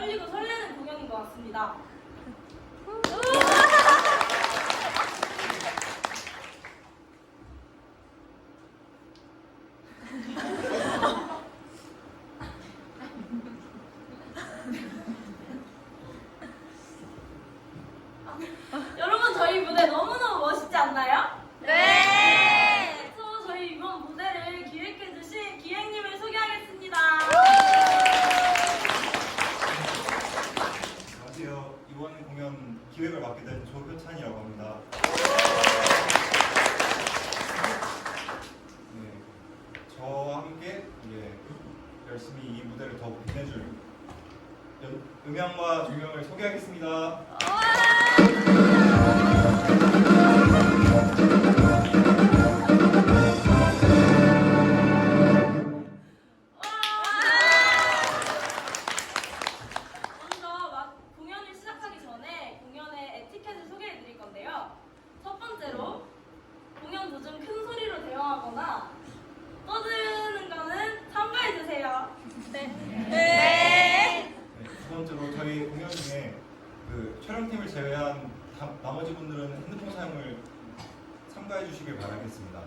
떨리고 설레는 공연인 것 같습니다. 여러분, 저희 무대 너무너무 멋있지 않나요? 네. 그래서 저희 이번 무대를 기획해주신 기획님을 소개하겠습니다. 안녕하세요. 이번 공연 기획을 맡게 된 조효찬이라고 합니다. 네, 저와 함께 열심히 이 무대를 더 빛내줄 음향과 조명을 소개하겠습니다. 먼저 공연을 시작하기 전에 공연의 에티켓을 소개해 드릴 건데요. 첫 번째로 공연 도중 큰 소리로 대화하거나 떠드는 거는 참고해 주세요. 네. 두 번째로 저희 공연 중에 촬영팀을 제외한 나머지 분들은 핸드폰 사용을 삼가해 주시길 바라겠습니다.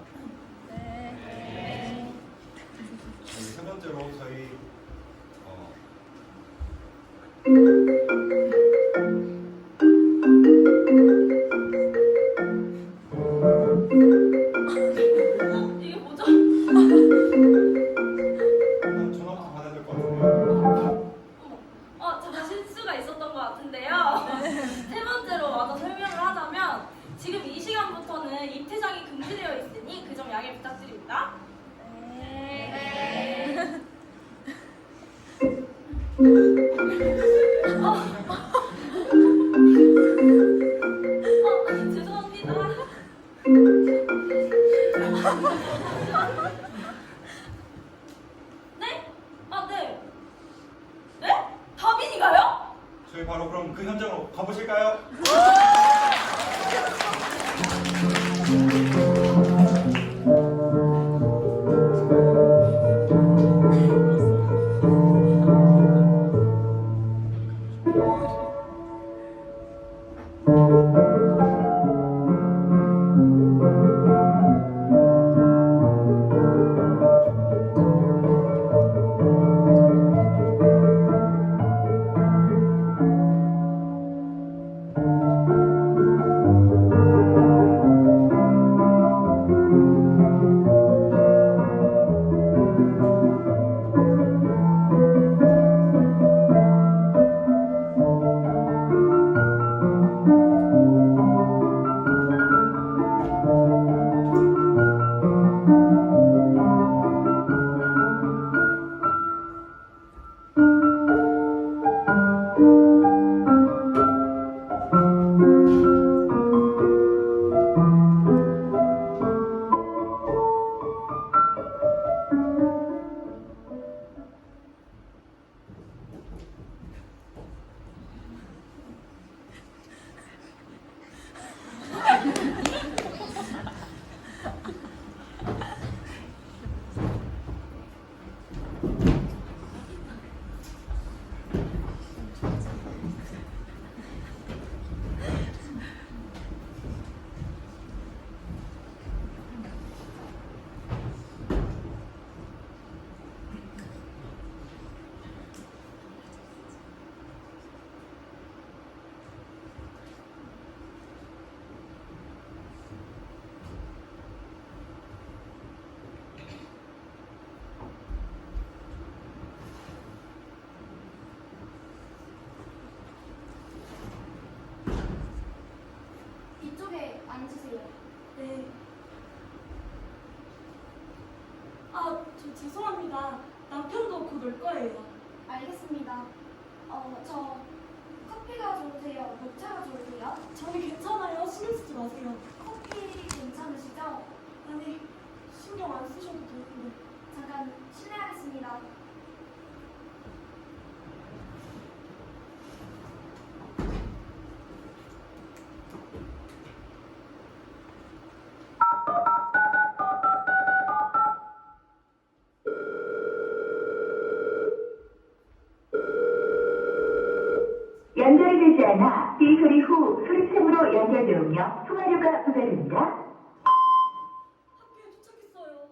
네. 세 번째로 저희 이게 뭐죠? 전화부터 받아야 될 것 같은데요. 잠깐 실수가 있었던 것 같은데요. 세 번째로 마저 설명을 하자면 지금 이 시간부터는 입퇴장이 금지되어 있으니 그 점 양해 부탁드립니다. 네. 죄송합니다. 네? 네. 네? 다빈이가요? 저희 바로 그럼 그 현장으로 가보실까요? 이쪽에 앉으세요. 네. 저 죄송합니다. 남편도 곧 올 거예요. 알겠습니다. 저 커피가 좋으세요? 녹차가 좋으세요? 저는 괜찮아요. 신경 쓰지 마세요. 커피 괜찮으시죠? 아니, 신경 안 쓰셔도 되는데. 잠깐 실례하겠습니다. 연결되지 않아 삐 소리 후 소리샘으로 연결되으며 통화료가 부과됩니다. 학교에 도착했어요.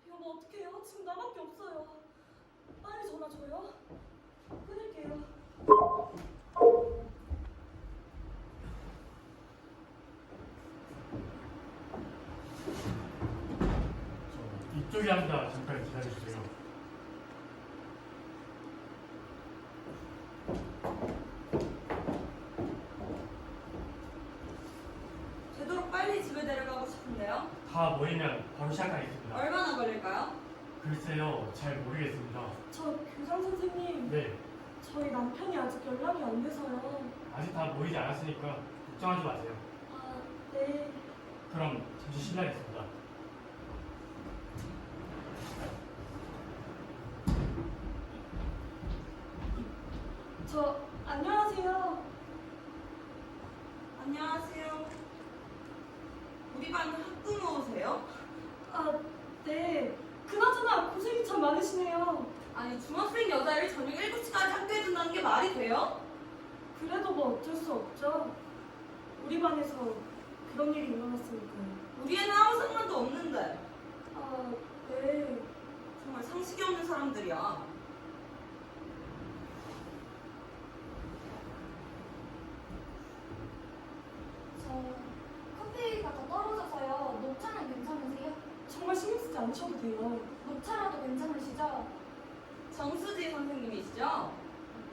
여보 어떡해요? 지금 나밖에 없어요. 빨리 전화 줘요. 끊을게요. 이쪽에 앉아 잠깐 기다려주세요. 되도록 빨리 집에 데려가고 싶은데요. 다 모이면 바로 시작하겠습니다. 얼마나 걸릴까요? 글쎄요, 잘 모르겠습니다. 저 교장 선생님, 네, 저희 남편이 아직 연락이 안 돼서요. 아직 다 모이지 않았으니까 걱정하지 마세요. 아, 네. 그럼 잠시 실례하겠습니다. 안녕하세요. 안녕하세요. 우리 반 학부모세요? 아, 네. 그나저나 고생이 참 많으시네요. 아니, 중학생 여자를 저녁 7시까지 학교에 둔다는 게 말이 돼요? 그래도 뭐 어쩔 수 없죠. 우리 반에서 그런 일이 일어났으니까요. 우리 애는 아무 상관도 없는데. 아, 네. 정말 상식이 없는 사람들이야. 저 커피가 더 떨어져서요. 녹차는 괜찮으세요? 정말 신경 쓰지 않으셔도 돼요. 녹차라도 괜찮으시죠? 정수지 선생님이시죠?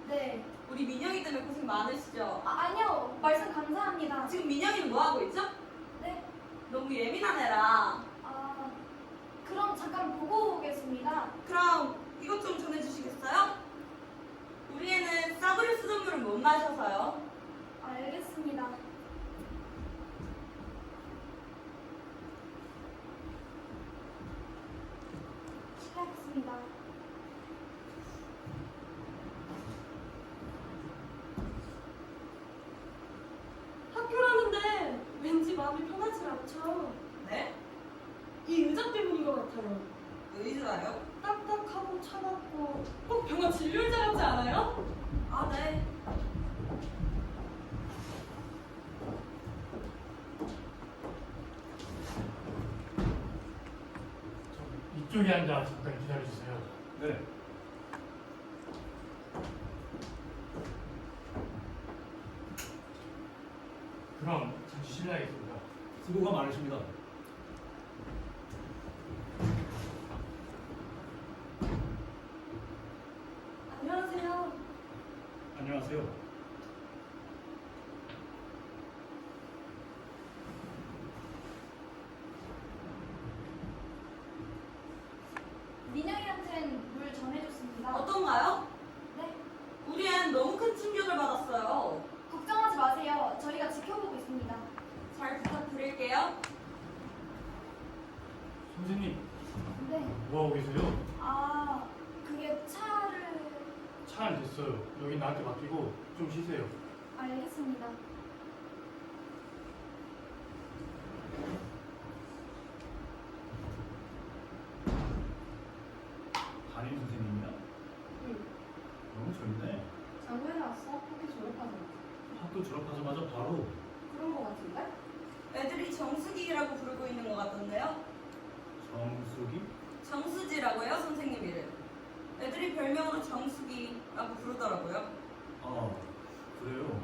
네. 우리 민영이 때문에 고생 많으시죠? 아니요. 말씀 감사합니다. 지금 민영이는 뭐 하고 있죠? 네. 너무 예민한 애라. 아, 그럼 잠깐 보고 오겠습니다. 그럼 이것 좀 전해주시겠어요? 우리 애는 싸구려 쓰던 물을 못 마셔서요. 알겠습니다. 실례하겠습니다. 학교라는데 왠지 마음이 편하지 않죠? 네? 이 의자 때문인 것 같아요. 의자요? 딱딱하고 차갑고 꼭 병원 진료의자 같지 않아요? 아, 네. 이쪽에 앉아 잠깐 기다려주세요. 네. 그럼 잠시 실례하겠습니다. 수고가 많으십니다. 안녕하세요. 안녕하세요. 민영이한텐 물 전해줬습니다. 어떤가요? 네. 우리 애는 너무 큰 충격을 받았어요. 걱정하지 마세요. 저희가 지켜보고 있습니다. 잘 부탁드릴게요. 선생님, 네. 뭐하고 계세요? 아, 그게 차를... 차 안 됐어요. 여기 나한테 맡기고 좀 쉬세요. 알겠습니다. 담임 선생님이야? 응. 너무 젊네. 작년에 왔어? 학교 졸업하자마자. 학교 졸업하자마자 바로. 그런 거 같은데? 애들이 정수기라고 부르고 있는 것 같던데요? 정수기? 정수지라고요, 선생님 이름. 애들이 별명으로 정수기라고 부르더라고요. 아, 그래요.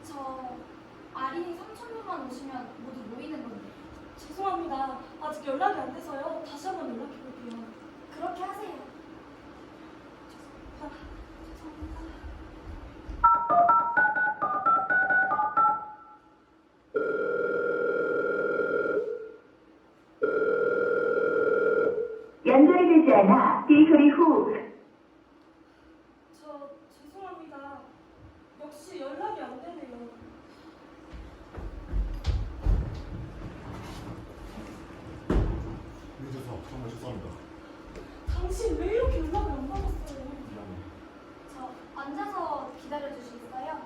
저 아린이 3,000분만 오시면 모두 모이는 건데. 죄송합니다. 아직 연락이 안 돼서요. 다시 한번 연락해볼게요. 그렇게 하세요. 아, 죄송합니다. 연결이 되지 않아 삐 소리 후 저 죄송합니다. 역시 연락이 안 되네요. 늦어서 정말 죄송합니다. 당신 왜 이렇게 연락을 안 받았어요? 미안해. 저 앉아서 기다려 주시겠어요?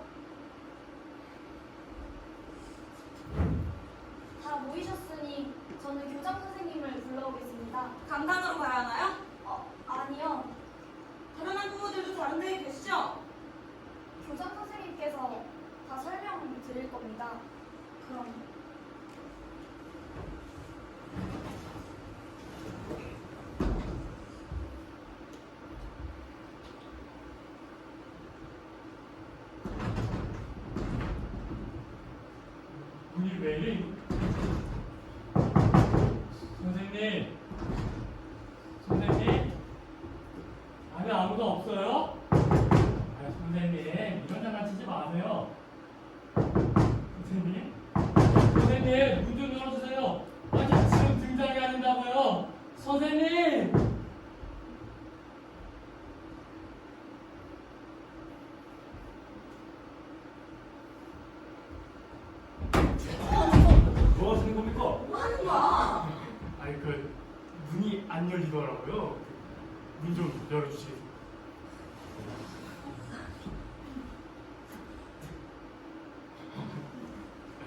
다 모이셨어요? 저는 교장 선생님을 불러오겠습니다. 강단으로 가야 하나요? 아니요. 다른 학부모들도 다른 데에 계시죠? 교장 선생님께서 다 설명드릴 겁니다. 그럼 문이 왜 이래? 선생님, 선생님, 안에 아무도 없어요? 아, 선생님, 이런 장난치지 마세요. 선생님, 선생님, 문 좀 열어주세요. 아니, 지금 등장해야 된다고요. 선생님! 뭐 하시는 겁니까? 뭐 하는 거야? 아니, 문이 안 열리더라고요. 문 좀 열어주시겠어요?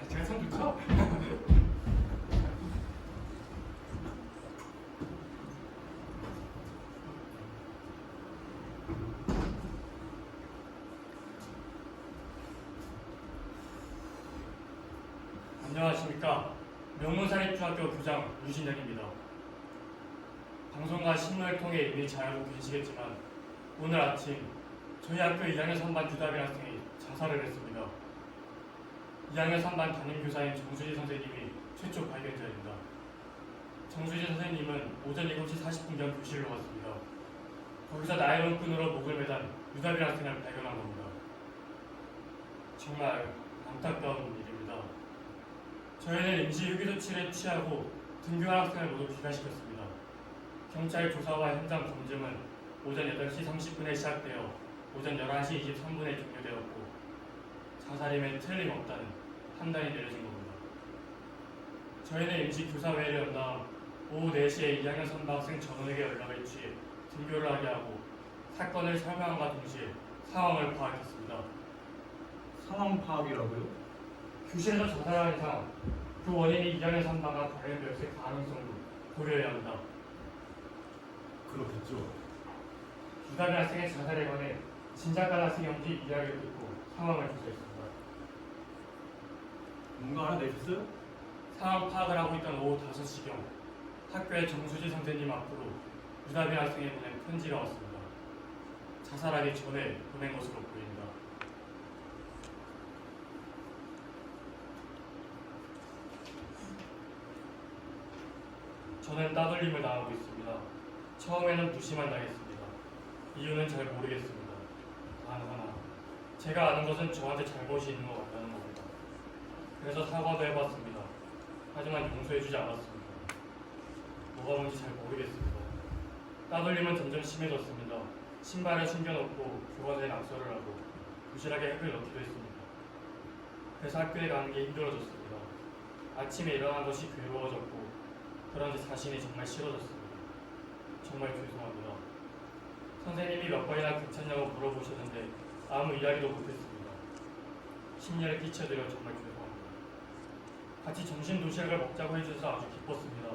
제가 참 좋죠? 안녕하십니까. 명문사립중학교 교장 유신영입니다. 방송과 신문을 통해 이미 잘 알고 계시겠지만 오늘 아침 저희 학교 2학년 3반 유다빈 학생이 자살을 했습니다. 2학년 3반 담임교사인 정수지 선생님이 최초 발견자입니다. 정수지 선생님은 오전 7시 40분경 교실로 왔습니다. 거기서 나일론 끈으로 목을 매단 유다빈 학생을 발견한 겁니다. 정말 안타까운 일입니다. 저희는 임시 유기조치를 취하고 등교한 학생을 모두 귀가시켰습니다. 경찰 조사와 현장 검증은 오전 8시 30분에 시작되어 오전 11시 23분에 종료되었고 자살임에 틀림없다는 판단이 내려진 겁니다. 저희는 임시 교사회의를 연 다음 오후 4시에 2학년 3반 학생 전원에게 연락을 취해 등교를 하게 하고 사건을 설명함과 동시에 상황을 파악했습니다. 상황 파악이라고요? 교실에서 자살한 이상 그 원인이 2학년 3반과 관련되었을 가능성도 고려해야 합니다. 그렇겠죠. 유다빈 학생의 자살에 관해 진작간 학생이 형지 이야기를 듣고 상황을 조사했습니다. 뭔가 하나 내셨어요? 상황 파악을 하고 있던 오후 5시경 학교의 정수지 선생님 앞으로 유다빈 학생이 보낸 편지가 왔습니다. 자살하기 전에 보낸 것으로 보입니다. 저는 따돌림을 당하고 있습니다. 처음에는 무시만 당했습니다. 이유는 잘 모르겠습니다. 단 하나, 제가 아는 것은 저한테 잘못이 있는 것 같다는 겁니다. 그래서 사과도 해봤습니다. 하지만 용서해주지 않았습니다. 뭐가 뭔지 잘 모르겠습니다. 따돌림은 점점 심해졌습니다. 신발을 숨겨놓고 교과서에 낙서를 하고 부실하게 흙을 넣기도 했습니다. 그래서 학교에 가는 게 힘들어졌습니다. 아침에 일어난 것이 괴로워졌고 그런지 자신이 정말 싫어졌습니다. 정말 죄송합니다. 선생님이 몇 번이나 괜찮냐고 물어보셨는데 아무 이야기도 못했습니다. 심려를 끼쳐드려 정말 죄송합니다. 같이 점심 도시락을 먹자고 해주셔서 아주 기뻤습니다.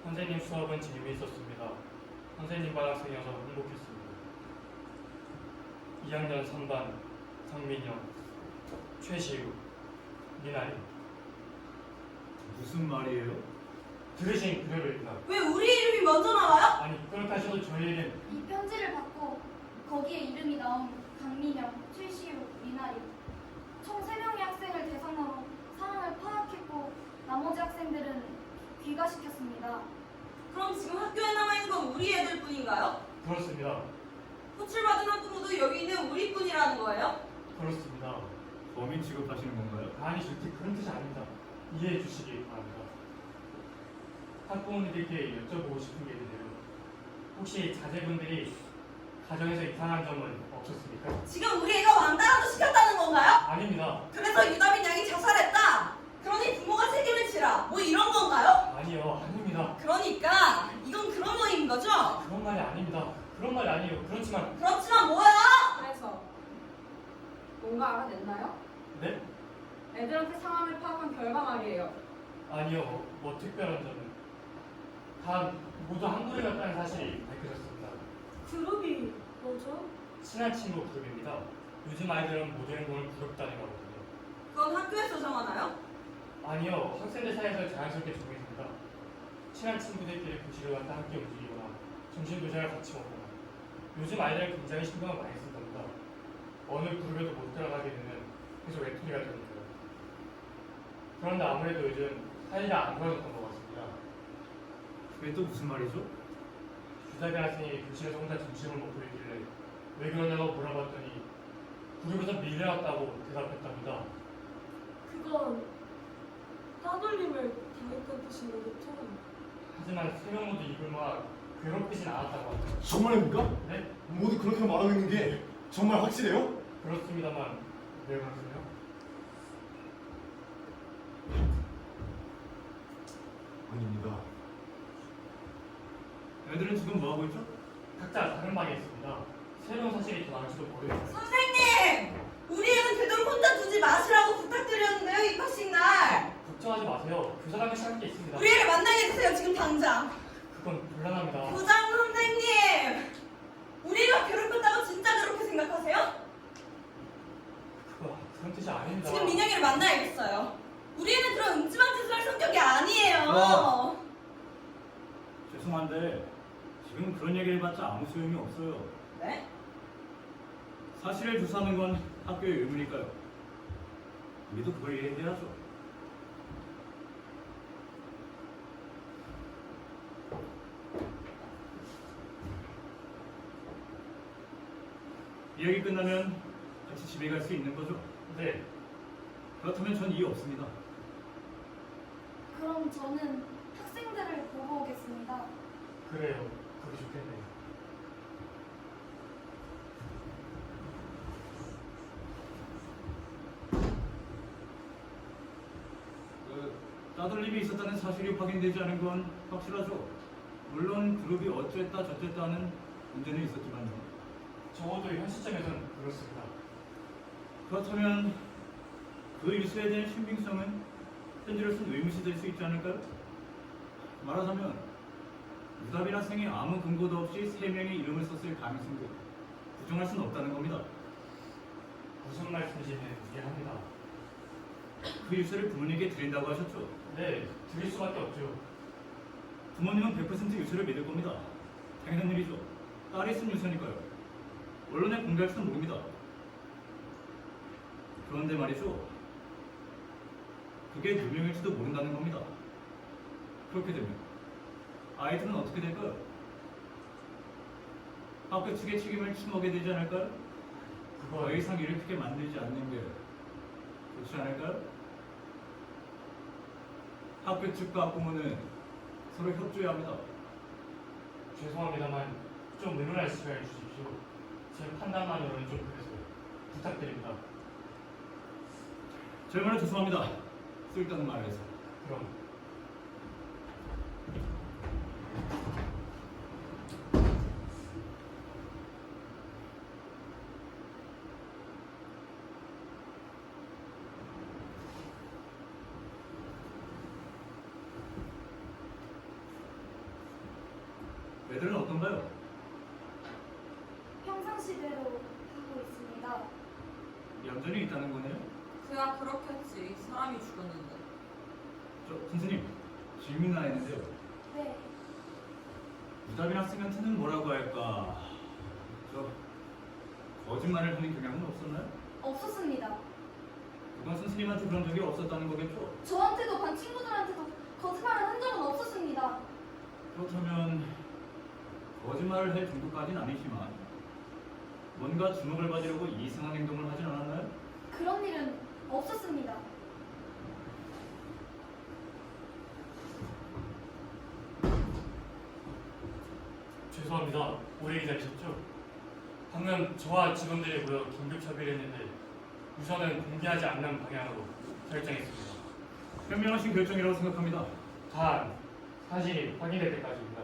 선생님 수업은 재미있었습니다. 선생님 반 학생이어서 행복했습니다. 2학년 3반 성민영, 최시우, 미나리. 무슨 말이에요? 들으신 그대로입니다. 왜 우리 이름이 먼저 나와요? 아니 그렇다 하셔도 저희에겐 이 편지를 받고 거기에 이름이 나온 강민영, 최시우, 미나리 총 3명의 학생을 대상으로 상황을 파악했고 나머지 학생들은 귀가시켰습니다. 그럼 지금 학교에 남아있는 건 우리 애들 뿐인가요? 그렇습니다. 호출받은 학부모도 여기 있는 우리 뿐이라는 거예요? 그렇습니다. 범인 취급하시는 건가요? 아니 절대 그런 뜻이 아닙니다. 이해해 주시기 바랍니다. 학부모님들께 여쭤보고 싶은 게 있는데요. 혹시 자제분들이 가정에서 이상한 점은 없었습니까? 지금 우리 애가 왕따라도 시켰다는 건가요? 아닙니다. 그래서 유다빈 양이 자살했다. 그러니 부모가 책임을 지라. 뭐 이런 건가요? 아니요, 아닙니다. 그러니까 이건 그런 거인 거죠? 그런 말이 아닙니다. 그런 말이 아니에요. 그렇지만 그렇지만 뭐야? 그래서 뭔가 알아냈나요? 네? 애들한테 상황을 파악한 결과 말이에요. 아니요, 뭐 특별한 점은 다 모두 한국에 갔다는 사실이 밝혀졌습니다. 그룹이 뭐죠? 친한 친구 그룹입니다. 요즘 아이들은 모든 행동을 그룹단위로 하거든요. 그건 학교에서 정하나요? 아니요, 학생들 사이에서 자연스럽게 정해집니다. 친한 친구들끼리 교실을 갔다 함께 움직이거나 점심 도시락을 같이 먹거나 요즘 아이들은 굉장히 신경을 많이 쓴 겁니다. 어느 그룹에도 못 들어가게 되면 계속 외톨이가 되니까요. 그런데 아무래도 요즘 사이가 안 좋아졌던 것 같습니다. 그게 또 무슨 말이죠? 유다빈 학생이 교실에서 혼자 점심을 먹고 있길래 왜 그러냐고 물어봤더니 그룹에서 밀려났다고 대답했답니다. 그건 따돌림을 당했던 뜻인 거겠죠? 하지만 세 명 모두 입을 막 괴롭히진 않았다고 하죠. 정말입니까? 네? 모두 그렇게 말하고 있는 게 정말 확실해요? 그렇습니다만 왜 그러세요? 아닙니다. 애들은 지금 뭐 하고 있죠? 각자 다른 방에 있습니다. 새로운 사실이 더 나올지도 모르겠어요. 선생님! 우리 애는 되도록 혼자 두지 마시라고 부탁드렸는데요, 입학식 날! 걱정하지 마세요. 교사랑은 시작할 게 있습니다. 우리 애를 만나게 해주세요, 지금 당장! 그건 곤란합니다. 부장 선생님! 우리 애가 괴롭혔다고 진짜 그렇게 생각하세요? 그런 뜻이 아닙니다. 지금 민영이를 만나야겠어요. 우리 애는 그런 음침한 짓을 할 성격이 아니에요. 죄송한데 지금 그런 얘기를 해봤자 아무 소용이 없어요. 네? 사실을 조사하는 건 학교의 의무니까요. 우리도 그걸 이해해야죠. 이야기 끝나면 같이 집에 갈 수 있는 거죠? 네, 그렇다면 전 이해 없습니다. 그럼 저는 학생들을 보고 오겠습니다. 그래요. 그게 좋겠네요. 따돌림이 있었다는 사실이 확인되지 않은 건 확실하죠. 물론 그룹이 어쨌다 저쨌다 하는 문제는 있었지만요. 적어도 현 시점에서는 그렇습니다. 그렇다면 그 일수에 대한 신빙성은 편지를 쓴 의무시 될 수 있지 않을까요? 말하자면 유다빈 학생이 아무 근거도 없이 3명의 이름을 썼을 가능성도 부정할 수는 없다는 겁니다. 무슨 말씀이신지 이해합니다. 그 유서를 부모님에게 드린다고 하셨죠? 네, 드릴 수밖에 없죠. 부모님은 100% 유서를 믿을 겁니다. 당연한 일이죠. 딸이 쓴 유서니까요. 언론에 공개할지도 모릅니다. 그런데 말이죠. 그게 누명일지도 모른다는 겁니다. 그렇게 되면 아이들은 어떻게 될까요? 학교 측의 책임을 치먹게 되지 않을까요? 더 이상 일을 크게 만들지 않는 게 좋지 않을까요? 학교 측과 학부모는 서로 협조해야 합니다. 죄송합니다만 좀 의논할 시간을 주십시오. 제 판단만으로는 좀 그래서 부탁드립니다. 정말로 죄송합니다. 쓸데없는 말을 해서. 그럼 애들은 어떤가요? 평상시대로 하고 있습니다. 얌전히 있다는 거네요? 그야 그렇겠지. 사람이 죽었는데. 선생님, 질문 하나 했는데요. 네, 유다빈 학생한테는 뭐라고 할까? 거짓말을 하는 경향은 없었나요? 없었습니다. 그건 선생님한테 그런 적이 없었다는 거겠죠? 저한테도 반 친구들한테도 거짓말을 한 적은 없었습니다. 그렇다면 거짓말을 할 정도까지는 아니지만 뭔가 주목을 받으려고 이상한 행동을 하진 않았나요? 그런 일은 없었습니다. 죄송합니다. 오래 기다리셨죠? 방금 저와 직원들이 모여 긴급 협의를 했는데 우선은 공개하지 않는 방향으로 결정했습니다. 현명하신 결정이라고 생각합니다. 단 사실이 확인될 때까지입니다.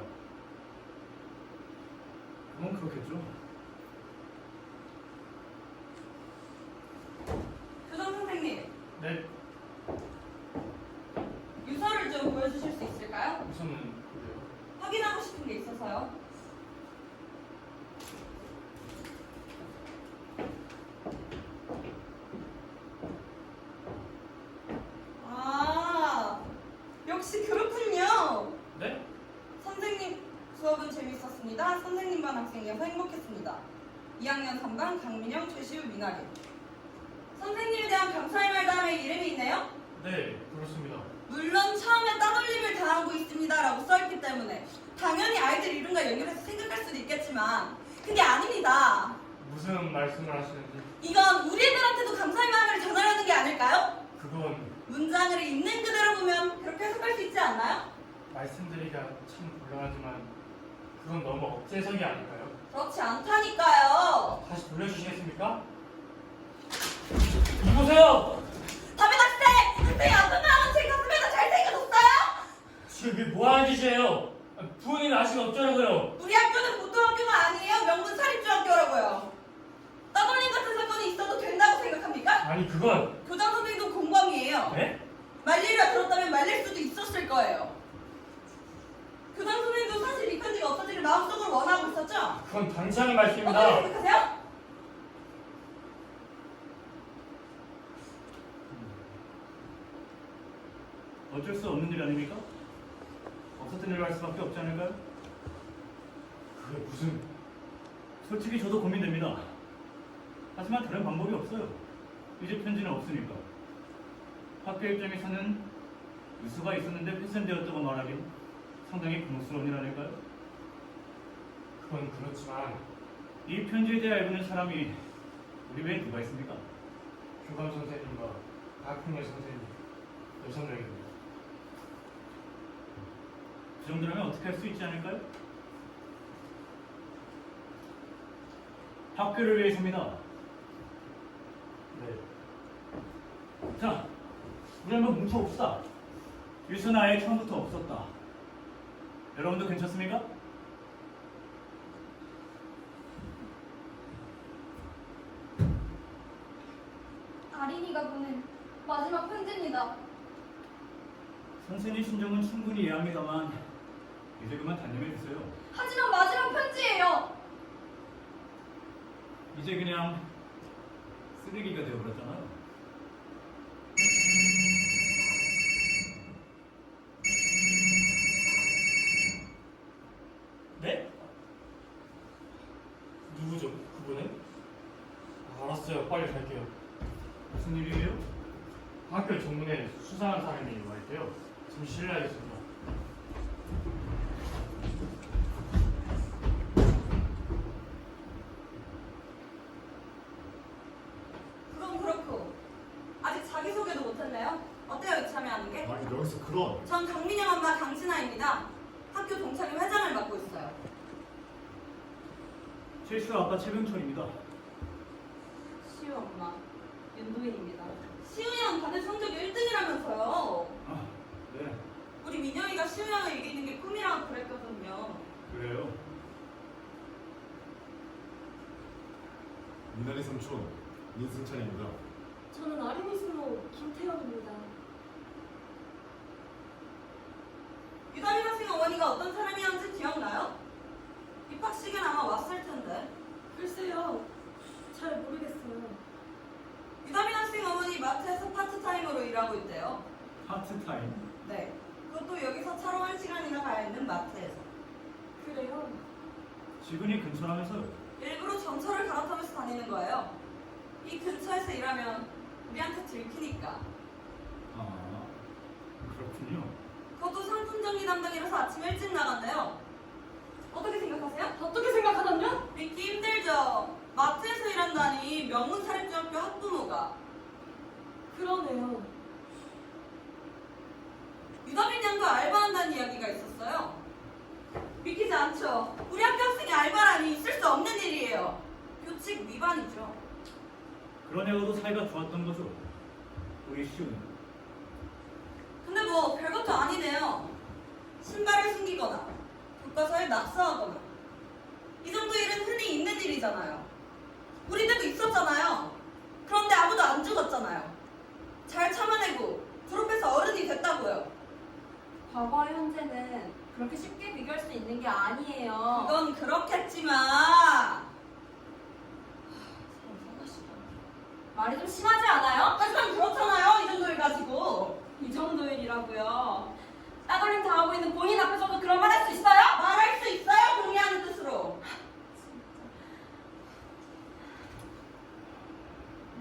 그건 그렇겠죠. 교장 선생님, 네, 유서를 있으세요? 우선은 그래요. 확인하고 싶은 게 있어서요. 아, 역시 그렇군요. 네? 선생님 수업은 재밌었습니다. 선생님 반 학생이어서 행복했습니다. 2학년 3반 강민영, 최시우, 미나리. 선생님에 대한 감사의 말 다음에 이름이 있네요? 네, 그렇습니다. 물론 처음에 따돌림을 당하고 있습니다라고 써있기 때문에 당연히 아이들 이름과 연결해서 생각할 수도 있겠지만 그게 아닙니다. 무슨 말씀을 하시는지 이건 우리 애들한테도 감사의 마음을 전하려는 게 아닐까요? 그건 문장을 있는 그대로 보면 그렇게 해석할 수 있지 않나요? 말씀드리기가 참 곤란하지만 그건 너무 억제 해석이 아닐까요? 그렇지 않다니까요. 다시 돌려주시겠습니까? 이보세요! 다빈 학생! 학생이 어떤 마음은 제 가슴에다 잘생겨졌어요? 지금 이게 뭐하는 짓이에요? 부모님 아직 어쩌라고요? 우리 학교는 고등학교가 아니에요. 명문 사립중학교라고요. 따돌림 같은 사건이 있어도 된다고 생각합니까? 아니 그건 교장 선생님도 공범이에요. 네? 말리려 들었다면 말릴 수도 있었을 거예요. 교장 선생님도 사실 이 편지가 없어지길 마음속으로 원하고 있었죠? 그건 당장의 말씀입니다. 어떻게 생각하세요? 어쩔 수 없는 일 아닙니까? 없었던 일을 할 수밖에 없지 않을까요? 그게 무슨 솔직히 저도 고민됩니다. 하지만 다른 방법이 없어요. 이제 편지는 없으니까. 학교 입장에서는 유서가 있었는데 훼손되었다고 말하긴 상당히 곤혹스러운 일 아닐까요? 그건 그렇지만 이 편지에 대해 알고 있는 사람이 우리 외에 누가 있습니까? 교감 선생님과 박흥렬 선생님 6명입니다. 그 정도라면 어떻게 할 수 있지 않을까요? 학교를 위해서입니다. 네. 자, 우리 한번 뭉쳐봅시다. 유서는 아예 처음부터 없었다. 여러분도 괜찮습니까? 아린이가 보낸 마지막 편지입니다. 선생님 심정은 충분히 이해합니다만 이제 그만 단념해 주세요. 하지만 마지막 편지예요. 이제 그냥 쓰레기가 되어버렸잖아요. 네? 누구죠? 그분은? 알았어요. 빨리 갈게요. 무슨 일이에요? 학교 정문에 수상한 사람이 와 있대요. 지금 실례하겠습니다. 그건 그렇고 아직 자기소개도 못했네요. 어때요? 이참여하는 게? 아니 여기서 그런 전 강민영 엄마 강진아입니다. 학교 동창회 회장을 맡고 있어요. 최슈 아빠 최병철입니다. 시우 엄마 윤도인입니다. 시우 형 다들 성적 1등이라면서요. 아, 네, 우리 민영이가 시우 형을 이기는 게 꿈이라고 그랬거든요. 그래요. 미나리 삼촌 민승찬입니다. 저는 아린이 스모 김태형입니다. 유다민 학생 어머니가 어떤 사람이었는지 기억나요? 입학식엔 아마 왔을 텐데. 글쎄요. 잘 모르겠어요. 유다민 학생 어머니 마트에서 파트타임으로 일하고 있대요. 하트타임. 네. 그것도 여기서 차로 1시간이나 가야 있는 마트에서. 그래요? 지근이 근처라면서요. 일부러 전철을 갈아타면서 다니는 거예요. 이 근처에서 일하면 우리한테 들키니까. 아, 그렇군요. 그것도 상품 정리 담당이라서 아침 일찍 나간대요. 어떻게 생각하세요? 어떻게 생각하던요? 믿기 힘들죠. 마트에서 일한다니 명문 사립중학교 학부모가. 그러네요. 유다민 양도 알바한다는 이야기가 있었어요. 믿기지 않죠. 우리 학교 학생이 알바라니 있을 수 없는 일이에요. 규칙 위반이죠. 그런 애와도 사이가 좋았던 거죠. 우리 시우는. 근데 뭐 별것도 아니네요. 신발을 숨기거나 교과서에 낙서하거나 이 정도 일은 흔히 있는 일이잖아요. 우리 때도 있었잖아요. 그런데 아무도 안 죽었잖아요. 잘 참아내고 졸업해서 어른이 됐다고요. 과거와 현재는 그렇게 쉽게 비교할 수 있는 게 아니에요. 그건 그렇겠지만 말이 좀 심하지 않아요? 하지만 그렇잖아요. 이 정도 일 가지고 이 정도 일이라고요. 따돌림 당하고 있는 본인 앞에서도 그런 말 할 수 있어요? 말할 수 있어요. 동의하는 뜻으로.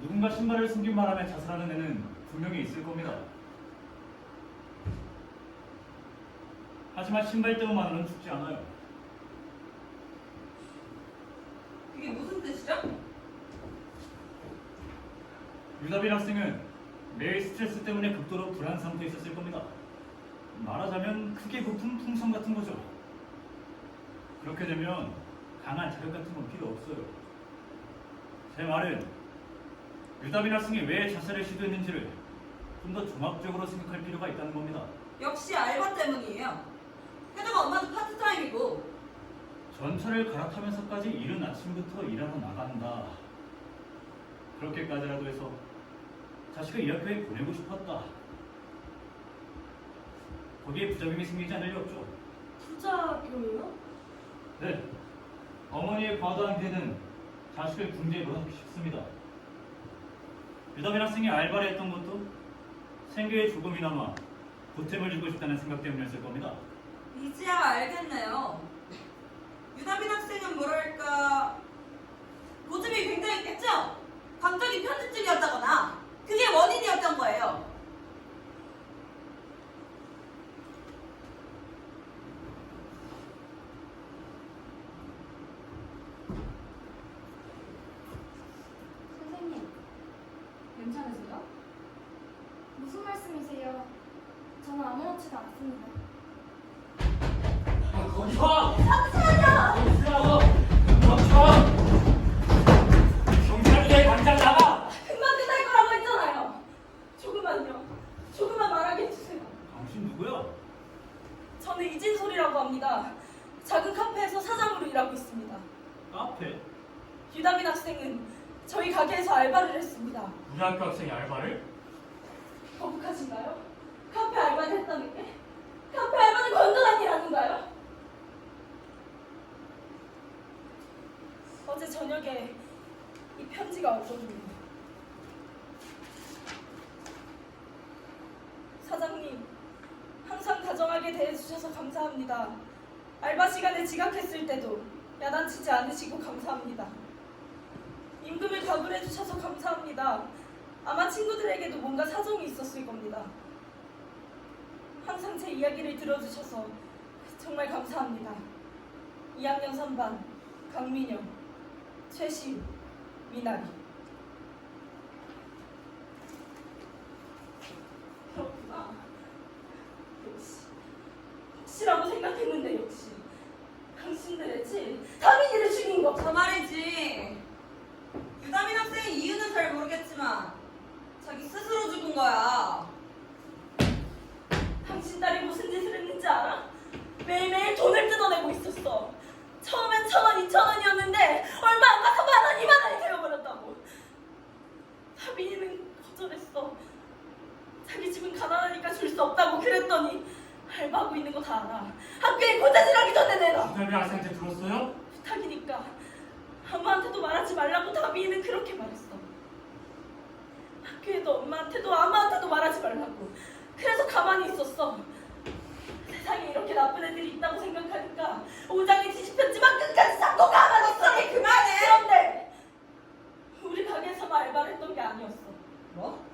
누군가 신발을 숨긴 바람에 자살하는 애는 분명히 있을 겁니다. 하지만 신발 때문만으로는 죽지 않아요. 그게 무슨 뜻이죠? 유다빈 학생은 매일 스트레스 때문에 극도로 불안 상태에 있었을 겁니다. 말하자면 크게 부푼 풍선 같은 거죠. 그렇게 되면 강한 자극 같은 건 필요 없어요. 제 말은 유다빈 학생이 왜 자살을 시도했는지를 좀 더 종합적으로 생각할 필요가 있다는 겁니다. 역시 알바 때문이에요. 게다가 엄마도 파트타임이고. 전철을 갈아타면서까지 이른 아침부터 일하러 나간다. 그렇게까지라도 해서 자식을 이 학교에 보내고 싶었다. 거기에 부작용이 생기지 않을 리 없죠. 부작용이요? 네. 어머니의 과도한 기대는 자식을 궁지에 몰아넣기 쉽습니다. 유다빈 학생이 알바를 했던 것도 생계에 조금이나마 보탬을 주고 싶다는 생각 때문이었을 겁니다. 이제야 알겠네요. 유다빈 학생은 뭐랄까 고집이 굉장히 있겠죠? 감정이 편집증이었다거나 그게 원인이었던 거예요. 선생님, 괜찮으세요? 무슨 말씀이세요? 저는 아무렇지도 않습니다. 거기 와! 잠시만요! 멈춰! 경찰대 당장 나가! 금방 끝날 거라고 했잖아요. 조금만요. 조금만 말하게 해주세요. 당신 누구야? 저는 이진솔이라고 합니다. 작은 카페에서 사장으로 일하고 있습니다. 카페? 유다빈 학생은 저희 가게에서 알바를 했습니다. 우리 학교 학생이 알바를? 거북하신가요? 카페 알바를 했다는 게? 카페 알바는 건전한 일 아닌가요? 어제 저녁에 이 편지가 왔거든요. 사장님, 항상 다정하게 대해주셔서 감사합니다. 알바 시간에 지각했을 때도 야단치지 않으시고 감사합니다. 임금을 가불해주셔서 감사합니다. 아마 친구들에게도 뭔가 사정이 있었을 겁니다. 항상 제 이야기를 들어주셔서 정말 감사합니다. 2학년 3반 강민영, 최시우, 미나리. 그렇구나. 혹시라고 생각했는데 역시 당신들의 질 다민이를 죽인 거. 저 말이지. 유다빈 학생의 이유는 잘 모르겠지만 자기 스스로 죽은 거야. 당신 딸이 무슨 짓을 했는지 알아? 매일매일 돈을 뜯어내고 있었어. 처음엔 1,000원, 2,000원이었는데 얼마 안 가서 10,000원, 20,000원이 되어버렸다고. 다빈이는 거절했어. 자기 집은 가난하니까 줄 수 없다고 그랬더니 알바하고 있는 거 다 알아. 학교에 고자질하기 전에 내놔. 유다빈 학생한테 들었어요? 부탁이니까 아무한테도 말하지 말라고 다빈이는 그렇게 말했어. 학교에도 엄마한테도 아무한테도 말하지 말라고. 그래서 가만히 있었어. 세상에 이렇게 나쁜 애들이 있다고 생각하니까 오장이 뒤집혔지만 끝까지 잡고 가만히 있어. 그만해. 그런데 우리 가게에서만 알바를 했던 게 아니었어. 뭐?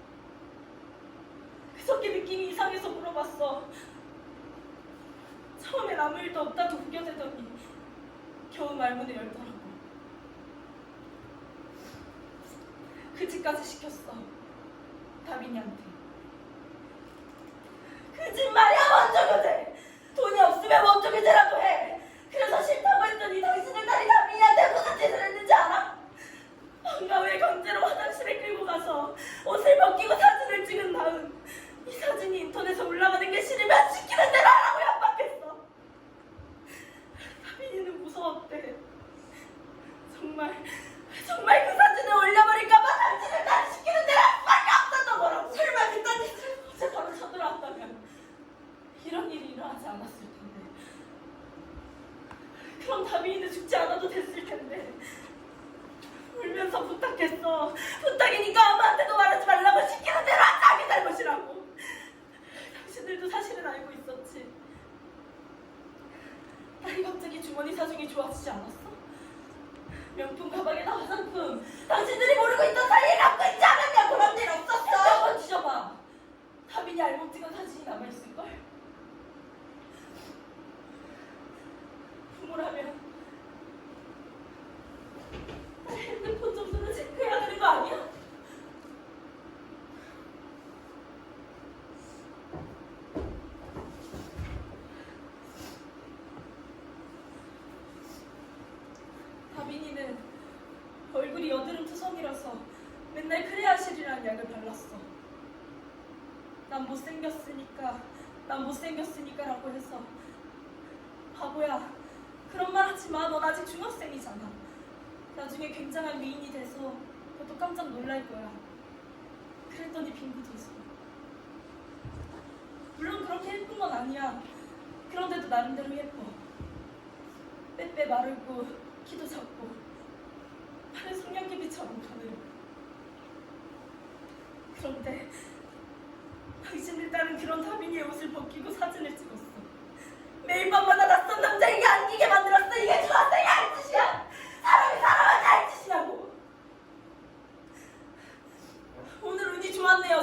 그저께 느낌이 이상해서 물어봤어. 처음엔 아무 일도 없다고 우겨대더니 겨우 말문을 열더라고. 그 집까지 시켰어. 다빈이한테. 거짓말이야. 먼저 교제. 돈이 없으면 먼저 교제라도 해. 그래서 싫다고 했더니 당신의 딸이 다빈이한테 무슨 짓을 했는지 알아? 방과 후에 강제로 화장실에 끌고 가서 옷을 벗기고 사진을 찍은 다음 이 사진이 인터넷에 올라가는 게 싫으면 시키는 대로 하라고 협박했어. 다빈이는 무서웠대. 정말 그 사진을 올려버릴까봐 당신을 다시 시키는 대로 할 수밖에 없었던 거라고. 설마 그딴 짓을 어제 바로 쳐들어왔다면 그럼 다빈이는 죽지 않아도 됐을 텐데. 울면서 부탁했어. 부탁이니까 아무한테도 말하지 말라고 시키는 대로 한 자기 잘못이라고. 당신들도 사실은 알고 있었지. 아니 갑자기 주머니 사정이 좋아지지 않았어? 명품 가방에다 화장품 당신들이 모르고 있던 사이에 갖고 있지 않았냐? 그런 일 없었어. 한번 뒤져봐. 다빈이 알몸 찍은 사진이 남아있을걸? 부모라면 핸드폰 정도는 체크해야 되는 거 아니야? 다빈이는 얼굴이 여드름 투성이라서 맨날 크레아실이라는 약을 발랐어. 난 못생겼으니까라고 해서 바보야. 그런 말 하지 마. 넌 아직 중학생이잖아. 나중에 굉장한 미인이 돼서 그것도 깜짝 놀랄 거야. 그랬더니 빙구 도서. 물론 그렇게 예쁜 건 아니야. 그런데도 나름대로 예뻐. 빼빼 마르고 키도 작고 팔은 송량개비처럼 가늘어. 그런데 당신들 딸은 그런 다빈이의 옷을 벗기고 사진을 찍었어. 매일 밤마다 낯선 남자에게 안기게 만들었어. 이게 중학생이 할 짓이야. 사람이 사람한테 할 짓이라고. 오늘 운이 좋았네요.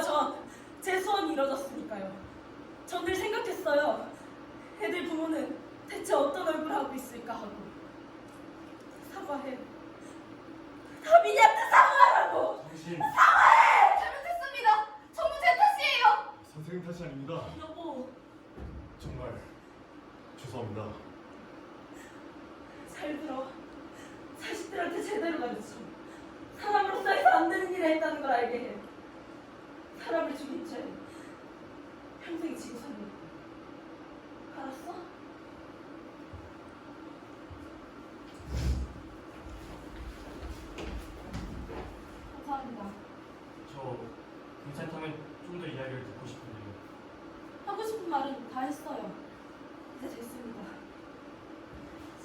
제 소원이 이뤄졌으니까요. 전 늘 생각했어요. 애들 부모는 대체 어떤 얼굴을 하고 있을까 하고. 사과해. 다빈이한테 사과하라고. 당신 사과해. 잘못했습니다. 전부 제 탓이에요. 선생님 탓이 아닙니다. 여보, 정말 죄송합니다. 잘 들어. 자식들한테 제대로 가르쳐. 사람으로서 해서 안 되는 일을 했다는 걸 알게 해. 사람을 죽인 죄 평생 지고 사는 거. 알았어? 감사합니다. 저 괜찮다면 좀 더 이야기를 듣고 싶은데요. 하고 싶은 말은 다 했어요. 이제 됐습니다.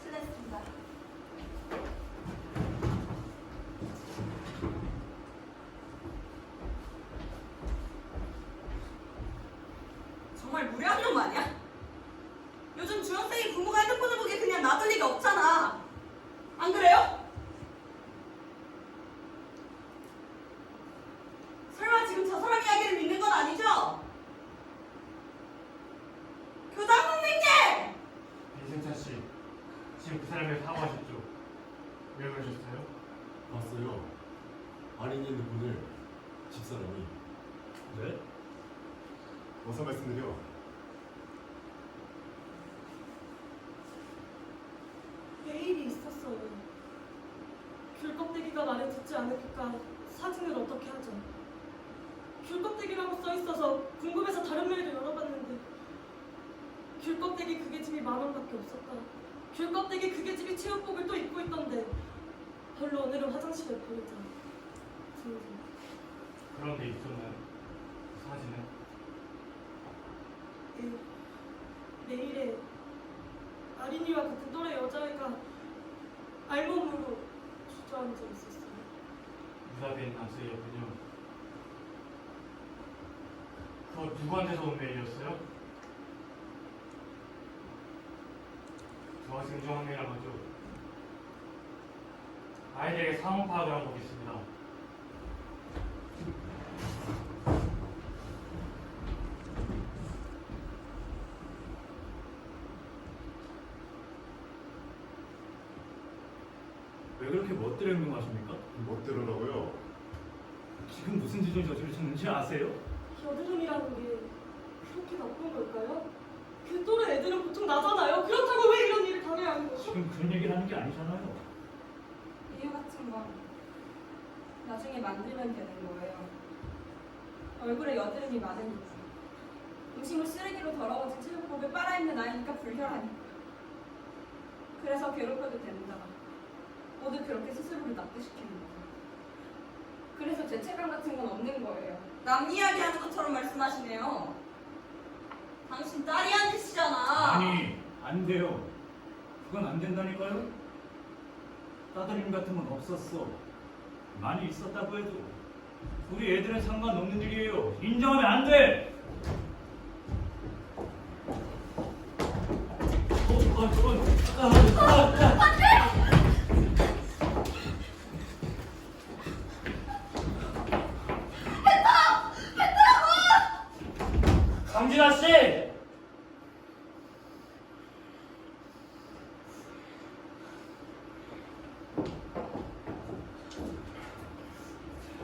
실례했습니다. 정말 무례한 놈 아니야? 요즘 중학생이 부모가 핸드폰을 보게 그냥 놔둘 리가 없잖아. 안 그래요? 설마 지금 저 사람 이야기를 믿는 건 아니죠? 교장 선생님! 이승찬 씨, 지금 그 사람에게 사과하셨죠? 왜 그러셨어요? 봤어요. 아린이 핸드폰을 집사람이. 네? 어서 말씀드려. 메일이 있었어요. 귤 껍데기가 말을 듣지 않으니까 사진을 어떻게 하죠? 귤 껍데기라고 써있어서 궁금해서 다른 메일을 열어봤는데 귤 껍데기 그게 집이 10,000원밖에 없었다. 귤 껍데기 그게 집이 체육복을 또 입고 있던데 별로 오늘은 화장실에 보이자. 그런데 있었나요? 그 사진은? 메일에 아린이와 같은 또래 여자애가 알몸으로 주저앉아 있었어요. 유사빈 남쓰이였군요. 그거 누구한테서 온 메일이었어요? 중학생 중 한 명이라고 하죠. 아이들에게 상호 파악을 한번 보겠습니다. 왜 그렇게 멋대로 행동하십니까? 멋대로라고요? 지금 무슨 짓을 저지르셨는지 아세요? 여드름이라는 게 그렇게 나쁜 걸까요? 그 또래 애들은 보통 나잖아요. 그렇다고 왜 이런 일을 당해야 하는 거죠? 지금 그런 얘기를 하는 게 아니잖아요. 이유 같은 건 나중에 만들면 되는 거예요. 얼굴에 여드름이 많으니까. 음식물 쓰레기로 더러워진 체육복을 빨아입는 아이니까 불결하니까. 그래서 괴롭혀도 된다. 모두 그렇게 스스로를 납득시키는 거예요. 그래서 죄책감 같은 건 없는 거예요. 남 이야기하는 것처럼 말씀하시네요. 당신 딸이 한 짓이잖아. 아니, 안 돼요. 그건 안 된다니까요. 따돌림 같은 건 없었어. 많이 있었다고 해도 우리 애들은 상관없는 일이에요. 인정하면 안 돼. 강진아 씨!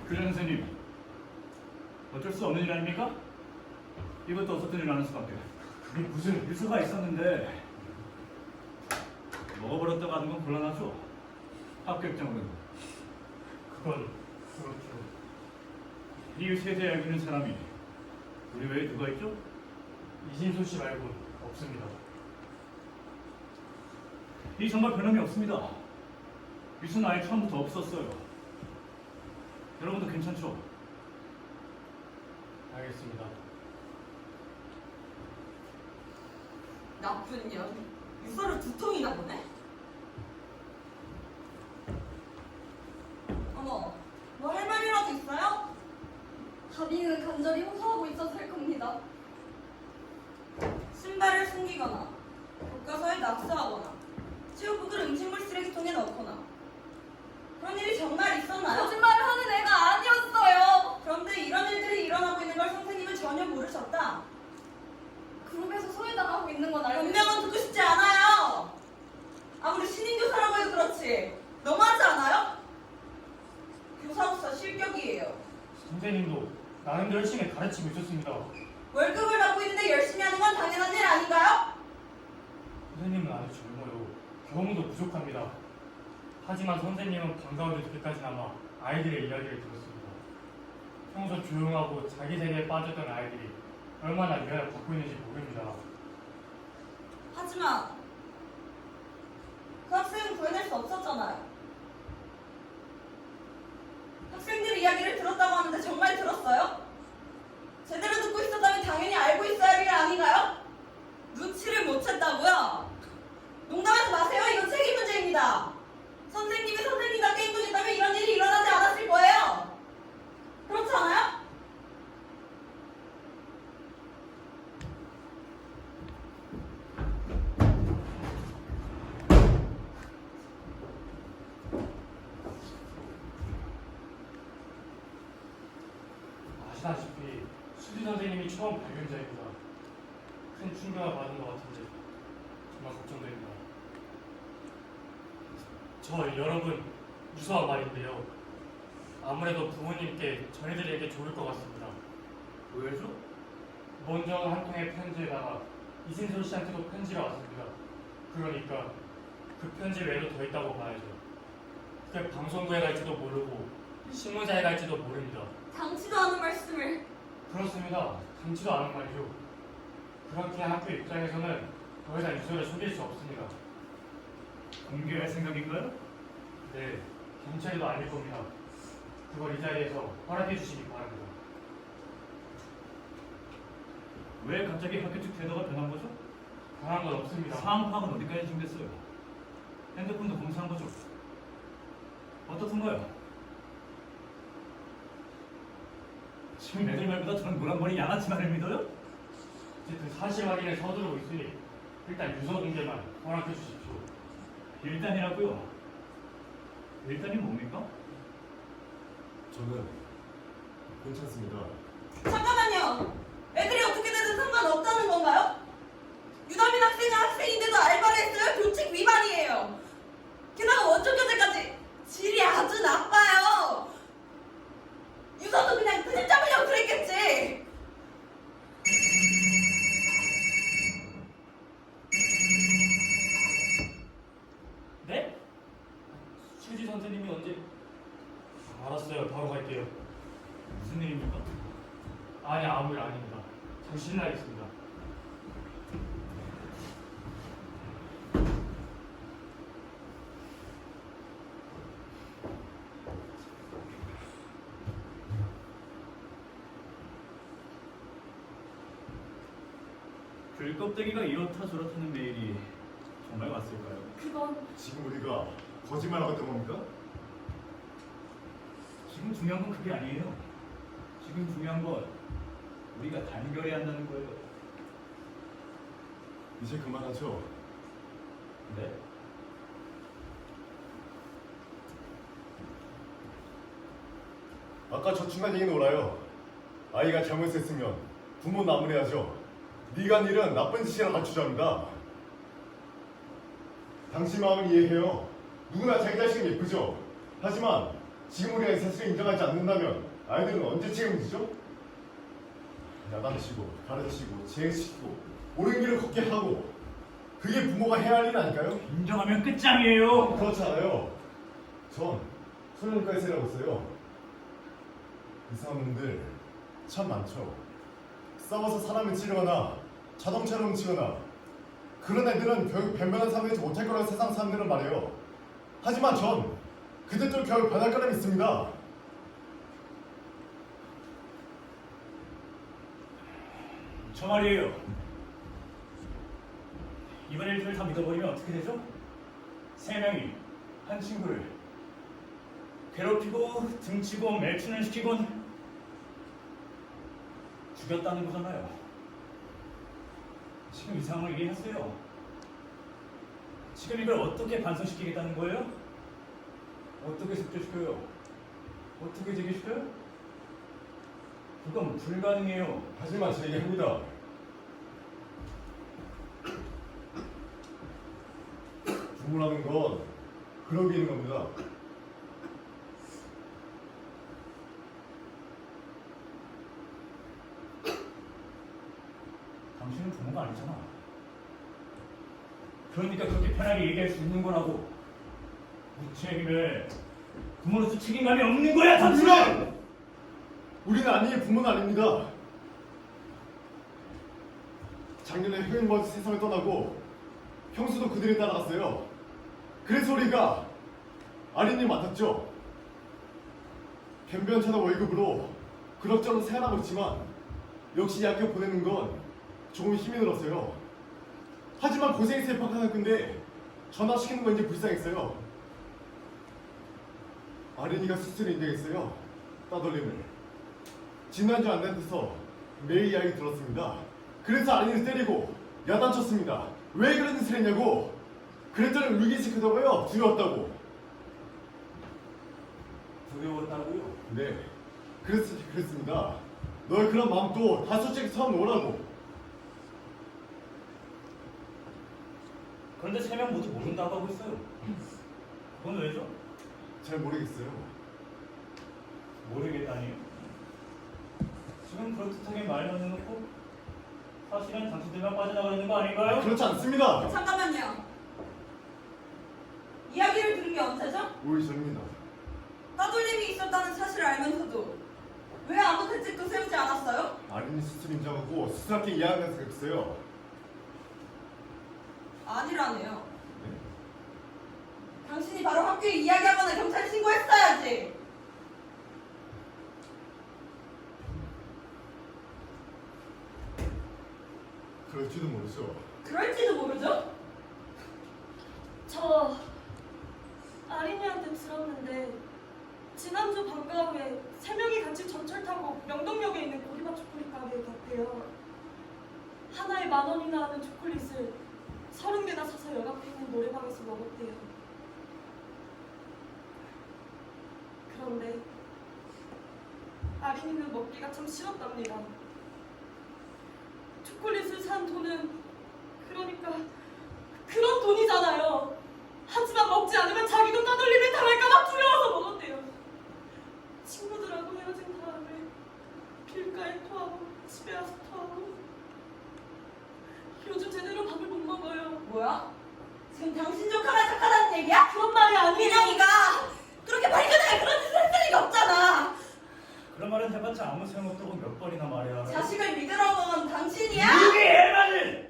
교장 선생님, 어쩔 수 없는 일 아닙니까? 이것도 어떻든 일어나는 수밖에. 그게 무슨 유서가 있었는데 먹어버렸다고 하는 건 곤란하죠. 학교 입장으로는. 그건 그렇죠. 이 유서에 대해 알고 있는 사람이 우리 외에 누가 있죠? 이진솔 씨 말고 없습니다. 이 정말 변함이 없습니다. 유서는 아예 처음부터 없었어요. 여러분도 괜찮죠? 알겠습니다. 나쁜 년. 유서를 2통이나 보내? 어머, 뭐 할 말이라도 있어요? 다비는 간절히 호소하고 있었을 겁니다. 신발을 숨기거나 교과서에 낙서하거나 체육복을 음식물 쓰레기통에 넣거나 그런 일이 정말 있었나요? 거짓말을 하는 애가 아니었어요. 그런데 이런 일들이 일어나고 있는 걸 선생님은 전혀 모르셨다. 그룹에서 소외당하고 있는 건 알고 변명은 듣고 싶지 않아요. 아무리 신임교사라고 해도 그렇지 너무하지 않아요? 교사로서 실격이에요. 선생님도 나름대로 열심히 가르치고 있었습니다. 월급을 받고 있는데 열심히 하는 건 당연한 일 아닌가요? 선생님은 아직 젊어요. 경험도 부족합니다. 하지만 선생님은 방과후를 늦게까지나마 아이들의 이야기를 들었습니다. 평소 조용하고 자기 세계에 빠졌던 아이들이 얼마나 위안을 받고 있는지 모릅니다. 하지만 그 학생은 구해낼 수 없었잖아요. 학생들 이야기를 들었다고 하는데 정말 들었어요? 제대로 듣고 있었다면 당연히 알고 있어야 할 일 아닌가요? 눈치를 못 챘다고요? 농담하지 마세요. 이건 책임 문제입니다. 선생님이 선생님답게 행동했다면 이런 일이 일어나지 않았을 거예요. 그렇지 않아요? 아시다시피 수지 선생님이 처음 발견자입니다. 큰 충격을 받은 것 같은데 정말 걱정됩니다. 저 여러분 유서한 말인데요. 아무래도 부모님께 전해드리는 게 좋을 것 같습니다. 왜죠? 먼저 한 통의 편지에다가 이진솔 씨한테도 편지가 왔습니다. 그러니까 그 편지 외에도 더 있다고 봐야죠. 그게 방송국에 갈지도 모르고 신문사에 갈지도 모릅니다. 당치도 않은 말씀을. 그렇습니다. 당치도 않은 말이죠. 그렇게 학교 입장에서는 더 이상 유서를 숨길 수 없습니다. 공개할 생각인가요? 네, 경찰도 아닐 겁니다. 그걸 이 자리에서 허락해 주시기 바랍니다. 왜 갑자기 학교 측 태도가 변한 거죠? 변한 건 없습니다. 상황 파악은 어디까지 준비됐어요? 핸드폰도 검사한 거죠? 어떻던가요? 지금 애들 말보다 저런 노란머리 양아치만을 믿어요? 어쨌든 사실 확인에 서두르고 있으니 일단 유서 공개만 허락해 주십시오. 일단이라고요? 일단이 뭡니까? 저는 괜찮습니다. 잠깐만요. 애들이 어떻게 되든 상관없다는 건가요? 유다민 학생은 학생인데도 알바를 했어요? 교칙 위반이에요. 게다가 원초 교재까지 질이 아주 나빠요. 유서도 그냥 트집 잡으려고 그랬겠지. 네? 수지 선생님이 언제? 알았어요. 바로 갈게요. 무슨 일입니까? 아니 아무 일 아닙니다. 잠시 실례하겠습니다. 귤껍데기가 이렇다 저렇다는 메일이 정말 왔을까요? 그 지금 우리가 거짓말하고 있던 겁니까? 지금 중요한 건 그게 아니에요. 지금 중요한 건 우리가 단결해야 한다는 거예요. 이제 그만하죠. 네? 아까 저 중간 얘기는 옳아요. 아이가 잘못했으면 부모 나무래야죠. 네가 한 일은 나쁜 짓이라 가르쳐줍니다. 당신 마음을 이해해요. 누구나 자기 자식은 예쁘죠. 하지만 지금 우리가 이 사실을 인정하지 않는다면 아이들은 언제 책임지죠? 야단치고 가르치고 재행시키고 옳은 길을 걷게 하고 그게 부모가 해야 할 일 아닐까요? 인정하면 끝장이에요. 그렇잖아요. 전 소년과에서 일하고 있어요. 이상한 놈들 참 많죠. 싸워서 사람을 찌르거나 자동차를 훔치거나 그런 애들은 결국 변변한 삶을 되지 못할 거라고 세상 사람들은 말해요. 하지만 전 그들도 결국 변할 거라 믿습니다. 저 말이에요. 이번 일들을 다 믿어버리면 어떻게 되죠? 세 명이 한 친구를 괴롭히고 등치고 매춘을 시키곤 죽였다는 거잖아요. 지금 이 상황을 이해하세요. 지금 이걸 어떻게 반성시키겠다는 거예요? 어떻게 습조시켜요? 어떻게 제기시켜요? 그건 불가능해요. 하지만 제 얘기합니다. 부모라는 건 그런 게 있는 겁니다. 당신은 부모가 아니잖아. 그러니까 그렇게 편하게 얘기할 수 있는 거라고. 무책임해. 부모로서 책임감이 없는 거야, 당신은! 우리는 아니에요. 부모는 아닙니다. 작년에 효인 먼저 세상을 떠나고 형수도 그들이 따라갔어요. 그래서 우리가 아린을 맡았죠. 변변찮은 월급으로 그럭저럭 생활하고 있지만 역시 이 학교 보내는 건 조금 힘이 들었어요. 하지만 고생해서 입학한 학교인데 전화시키는 건 이제 불쌍했어요. 아린이가 스스로 인정했어요. 따돌림을. 지난주 안 돼서 매일 이야기 들었습니다. 그래서 아린이를 때리고 야단쳤습니다. 왜 그런 짓을 했냐고. 그랬더니 울기 시작하더라고요. 두려웠다고. 두려웠다고요? 네, 그랬습니다. 너의 그런 마음도 다 솔직히 선 놓으라고. 그런데 세 명 모두 모른다고 하고 있어요. 그건 왜죠? 잘 모르겠어요. 모르겠다니요. 지금 그럴듯하게 말만 해놓고 사실은 당신들만 빠져나가는 거 아닌가요? 그렇지 않습니다. 잠깐만요. 이야기를 들은 게 언제죠? 5일 전입니다. 따돌림이 있었다는 사실을 알면서도 왜 아무 대책도 세우지 않았어요? 아린이 수술 인정하고 수술학교 이해하면서 그랬어요. 아니라네요. 네? 당신이 바로 학교에 이야기하거나 경찰에 신고했어야지. 그럴지도 모르죠. 그럴지도 모르죠? 저 아린이한테 들었는데 지난주 방과 후에 3명이 같이 전철 타고 명동역에 있는 보리밥 초콜릿 가게에 갔대요. 하나에 10,000원이나 하는 초콜릿을 30개나 사서 역 앞에 있는 노래방에서 먹었대요. 그런데 아린이는 먹기가 참 싫었답니다. 초콜릿을 산 돈은 그러니까 그런 돈이잖아요. 하지만 먹지 않으면 자기도 따돌림을 당할까봐 두려워서 먹었대요. 친구들하고 헤어진 다음에 길가에 토하고 집에 와서 토하고 요즘 제대로 밥을 못 먹어요. 뭐야? 지금 당신 조카가 착하다는 얘기야? 그런 말이 아니에요. 민영이가 그렇게 발견해 그런 짓을 했을 리가 없잖아. 그런 말은 해봤자 아무 소용없다고 몇 번이나 말해야 알아요? 자식을 믿으러 온 건 당신이야? 우리 애만을!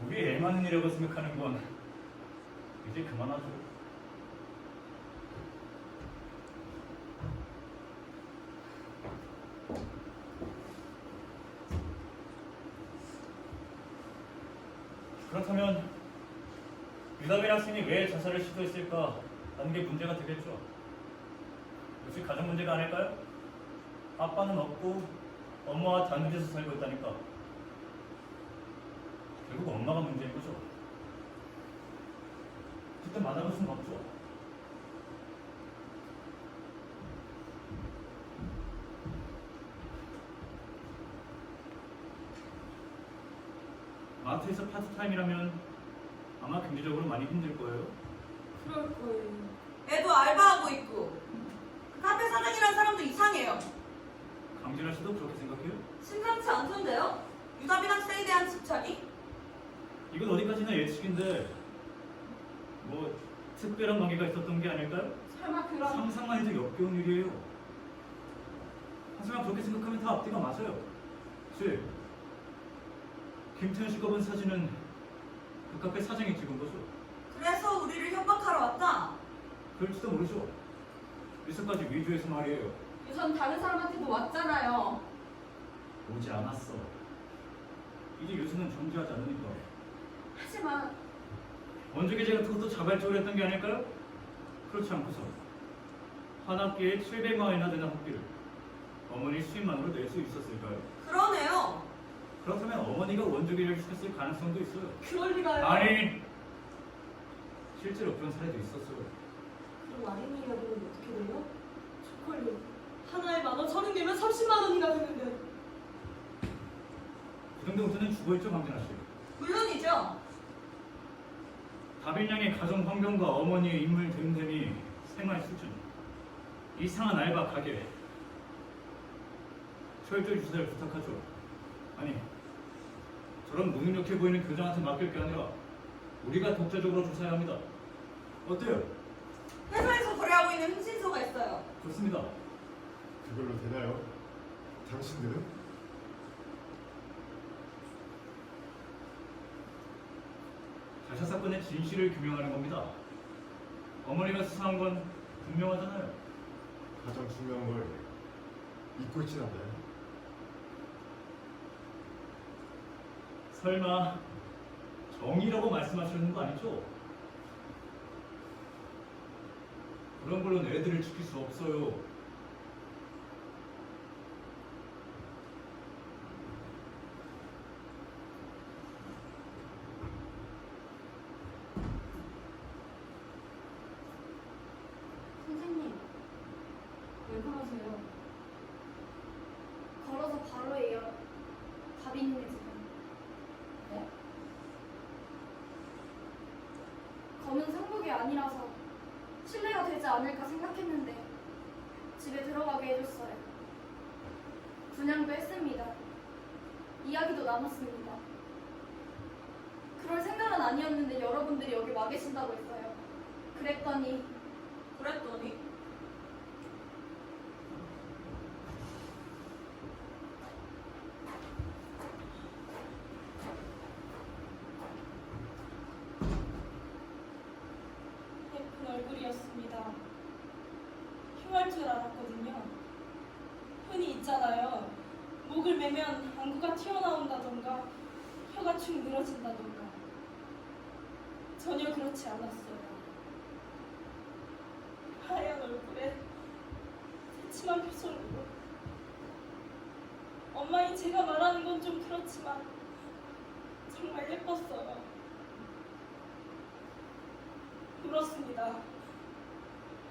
우리 애만이라고 생각하는 건 이제 그만하죠. 그렇다면 유다빈 학생이 왜 자살을 시도했을까 하는 게 문제가 되겠죠. 역시 가정 문제가 아닐까요? 아빠는 없고 엄마와 단둘이서 살고 있다니까. 결국 엄마가 문제인 거죠. 그때 만나볼 수는 없죠. 마트에서 파트타임이라면 아마 경제적으로 많이 힘들 거예요. 그럴 거예요. 애도 알바하고 있고 그 카페 사장이란 사람도 이상해요. 강진아 씨도 그렇게 생각해요? 심상치 않던데요? 유다빈 학생에 대한 집착이? 이건 어디까지나 예측인데 뭐 특별한 관계가 있었던 게 아닐까요? 설마 그런 상상만 해도 역겨운 일이에요. 하지만 그렇게 생각하면 다 앞뒤가 맞아요. 씨, 김태현 씨가 본 사진은 그 카페 사장이 찍은 거죠. 그래서 우리를 협박하러 왔다. 그럴지도 모르죠. 미서까지 위주해서 말이에요. 우선 다른 사람한테도 왔잖아요. 오지 않았어. 이제 유수는 존재하지 않으니까. 하지만 원주기 제가 그것도 자발적으로 했던 게 아닐까요? 그렇지 않고서 한 학기에 700만 원이나 되는 학비를 어머니 수입만으로 낼 수 있었을까요? 그러네요. 그렇다면 어머니가 원주기를 시켰을 가능성도 있어요. 그럴 리가요. 아니, 실제로 그런 사례도 있었어요. 그럼 와인 이야기는 어떻게 돼요? 초콜릿 하나에 10,000원, 30개면 30만 원이나 되는데. 그 정도 우선은 죽어있죠, 강진아 씨. 물론이죠. 다빈 양의 가정 환경과 어머니의 인물 됨됨이 생활 수준, 이상한 알바 가게, 철저히 조사를 부탁하죠. 아니, 저런 무능력해 보이는 교장한테 맡길 게 아니라 우리가 독자적으로 조사해야 합니다. 어때요? 회사에서 거래하고 있는 흥신소가 있어요. 좋습니다. 그걸로 되나요? 당신들은? 자살 사건의 진실을 규명하는 겁니다. 어머니가 수사한 건 분명하잖아요. 가장 중요한 걸 잊고 있진 않나요? 설마 정의라고 말씀하시는 거 아니죠? 그런 걸로는 애들을 지킬 수 없어요. 선생님, 왜 그러세요? 걸어서 바로예요. 다빈이네 집은. 네? 검은 상복이 아니라서 신뢰가 되지 않을까 생각했는데 집에 들어가게 해줬어요. 분양도 했습니다. 이야기도 나눴습니다. 그럴 생각은 아니었는데 여러분들이 여기 와 계신다고 했어요. 그랬더니 예쁜 얼굴이었습니다. 흉할 줄 알았거든요. 흔히 있잖아요. 목을 매면 안구가 튀어나온다던가 혀가 축 늘어진다던가. 전혀 그렇지 않았어요. 하얀 얼굴에 새침한 표정으로. 엄마인 제가 말하는 건 좀 그렇지만 정말 예뻤어요. 울었습니다.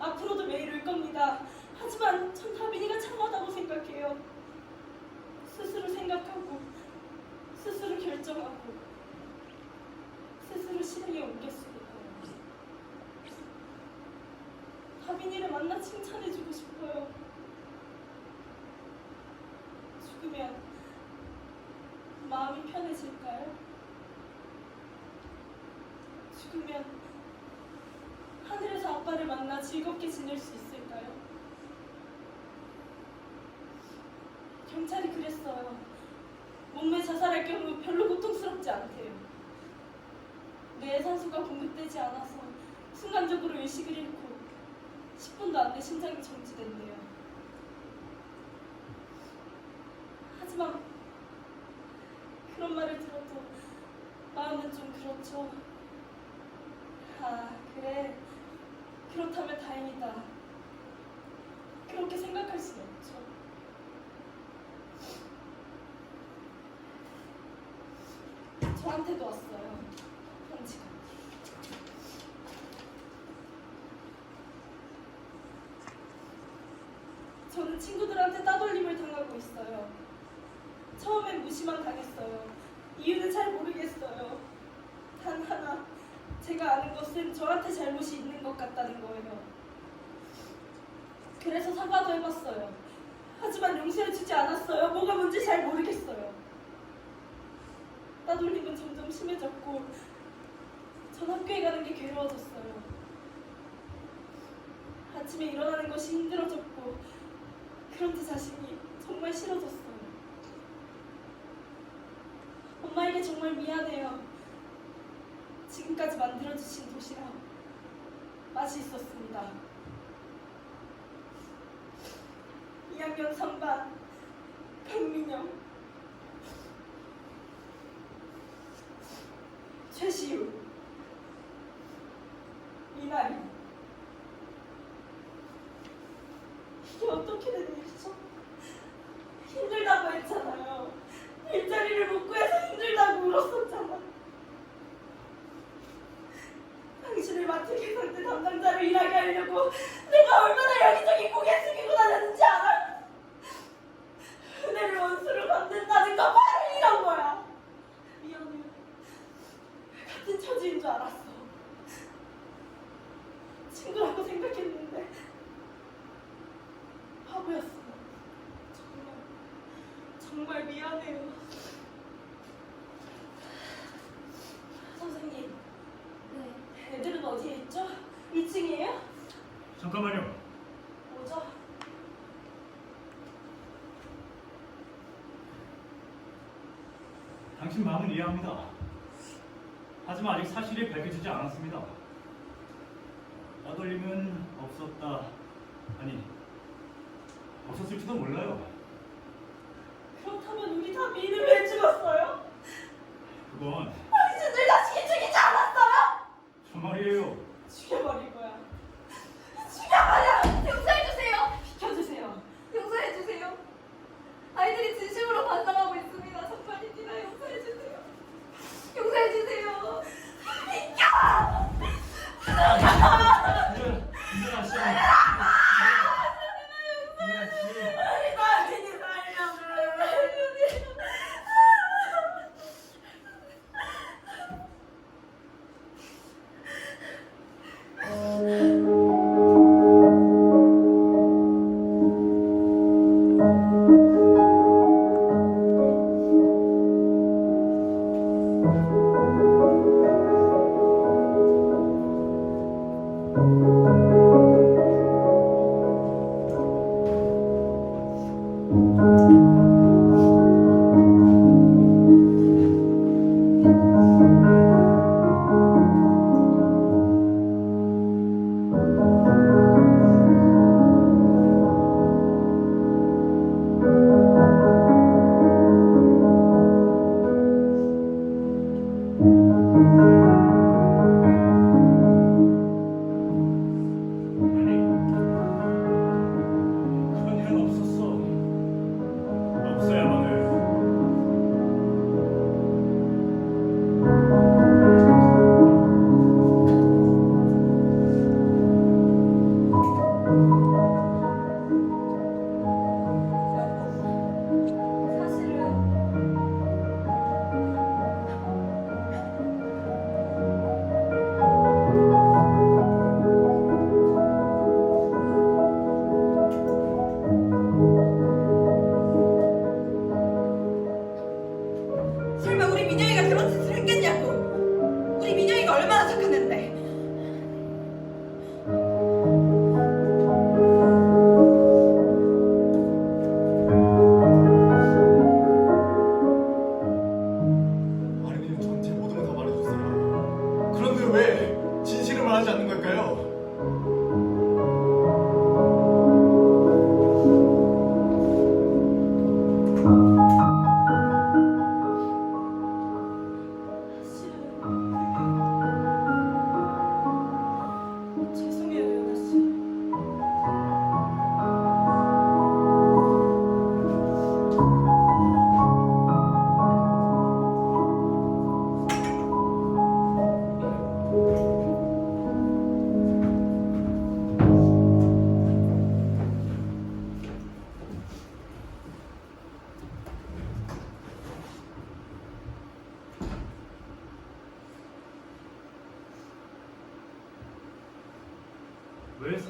앞으로도 매일 울 겁니다. 하지만 전 다빈이가 참하다고 생각해요. 스스로 생각하고 스스로 결정하고 스스로 실행에 옮겼으니까요. 다빈이를 만나 칭찬해주고 싶어요. 죽으면 마음이 편해질까요? 죽으면 하늘에서 아빠를 만나 즐겁게 지낼 수 있을까요? 경찰이 그랬어요. 몸매 자살할 경우 별로 고통스럽지 않대요. 뇌에 산소가 공급되지 않아서 순간적으로 의식을 잃고 10분도 안 돼 심장이 정지된대요. 하지만 그런 말을 들어도 마음은 좀 그렇죠. 아, 그래. 그렇다면 다행이다. 그렇게 생각할 수는 없죠. 저한테도 왔어요. 편지가. 저는 친구들한테 따돌림을 당하고 있어요. 처음엔 무시만 당했어요. 이유는 잘 모르겠어요. 단 하나, 제가 아는 것은 저한테 잘못이 있는 것 같다는 거예요. 그래서 사과도 해봤어요. 하지만 용서해주지 않았어요. 뭐가 뭔지 잘 모르겠어요. 따돌림은 점점 심해졌고 전 학교에 가는 게 괴로워졌어요. 아침에 일어나는 것이 힘들어졌고 그런 제 자신이 정말 싫어졌어요. 엄마에게 정말 미안해요. 지금까지 만들어주신 도시락 맛이 있었습니다. 2학년 3반 강민영, 최시우, 미나리. 이게 어떻게 된 일이죠? 힘들다고 했잖아요. 일자리를 못 구해서 힘들다고 울었었잖아. 당신을 맡은 개설대 담당자로 일하게 하려고 내가 얼마나 여기저기 고개 숙이고 다녔는지 알아? 은혜를 원수로 만든다는 거 바로 이런 거야. 미안해. 같은 처지인 줄 알았어. 친구라고 생각했는데 바보였어. 정말 미안해요. 선생님, 네. 애들은 어디에 있죠? 2층이에요? 잠깐만요. 뭐죠? 당신 마음은 이해합니다. 하지만 아직 사실이 밝혀지지 않았습니다. 따돌림은 없었다. 아니, 없었을지도 몰라요. 그렇다면 우리 다 미인을 왜 죽었어요? 그건 당신들 자식이 죽이지 않았어요? 저 말이에요. 죽여버릴 거야. 죽여버려! 용서해주세요. 비켜주세요. 용서해주세요. 아이들이 진심으로 반성하고 있습니다. 정말입니다. 용서해주세요. 용서해주세요. 민준아 씨. 민준아 씨. 우리 다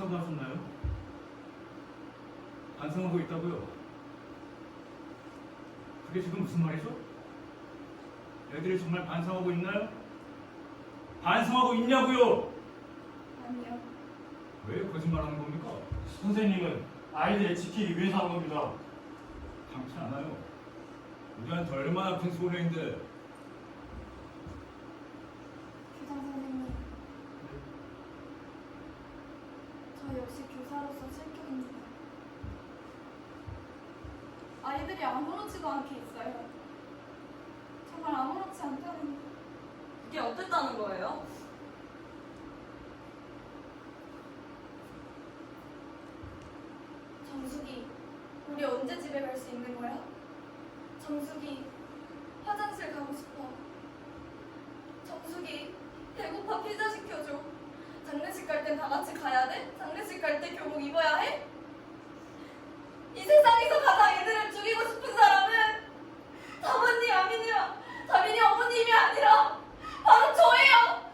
사과하셨나요? 반성하고 있다고요? 그게 지금 무슨 말이죠? 애들이 정말 반성하고 있나요? 반성하고 있냐고요? 아니요. 왜 거짓말하는 겁니까? 선생님은 아이들을 지키기 위해서 하는 겁니다. 당치 않아요. 우리한테 얼마나 큰 소녀인데. 교장 선생님, 저 역시 교사로서 실격입니다. 아이들이 아무렇지도 않게 있어요. 정말 아무렇지 않다는. 그게 어땠다는 거예요? 정숙이, 우리 언제 집에 갈 수 있는 거야? 정숙이, 화장실 가고 싶어. 정숙이, 배고파 피자 시켜줘. 장례식 갈 땐 다 같이 가야 돼? 장례식 갈 때 교복 입어야 해? 이 세상에서 가장 애들을 죽이고 싶은 사람은 다민이 어머님이 아니라 바로 저예요.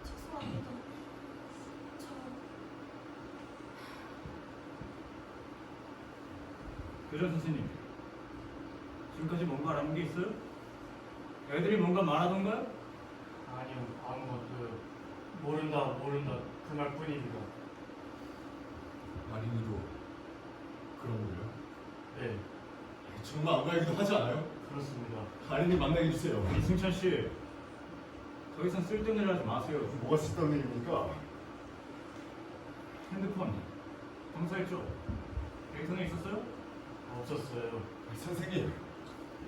죄송합니다. 교장 선생님, 지금까지 뭔가 알아본 게 있어요? 애들이 뭔가 말하던가요? 아니요, 아무것도요. 모른다 그 말뿐입니다. 아린이도 그런 거예요? 네, 정말 안 가기도 하지 않아요? 그렇습니다. 아린이 만나게 해주세요. 이승찬 씨, 더 이상 쓸데없는 일 하지 마세요. 뭐가 쓸데없는 일입니까? 핸드폰 검사했죠? 데이터는 있었어요? 없었어요. 선생님,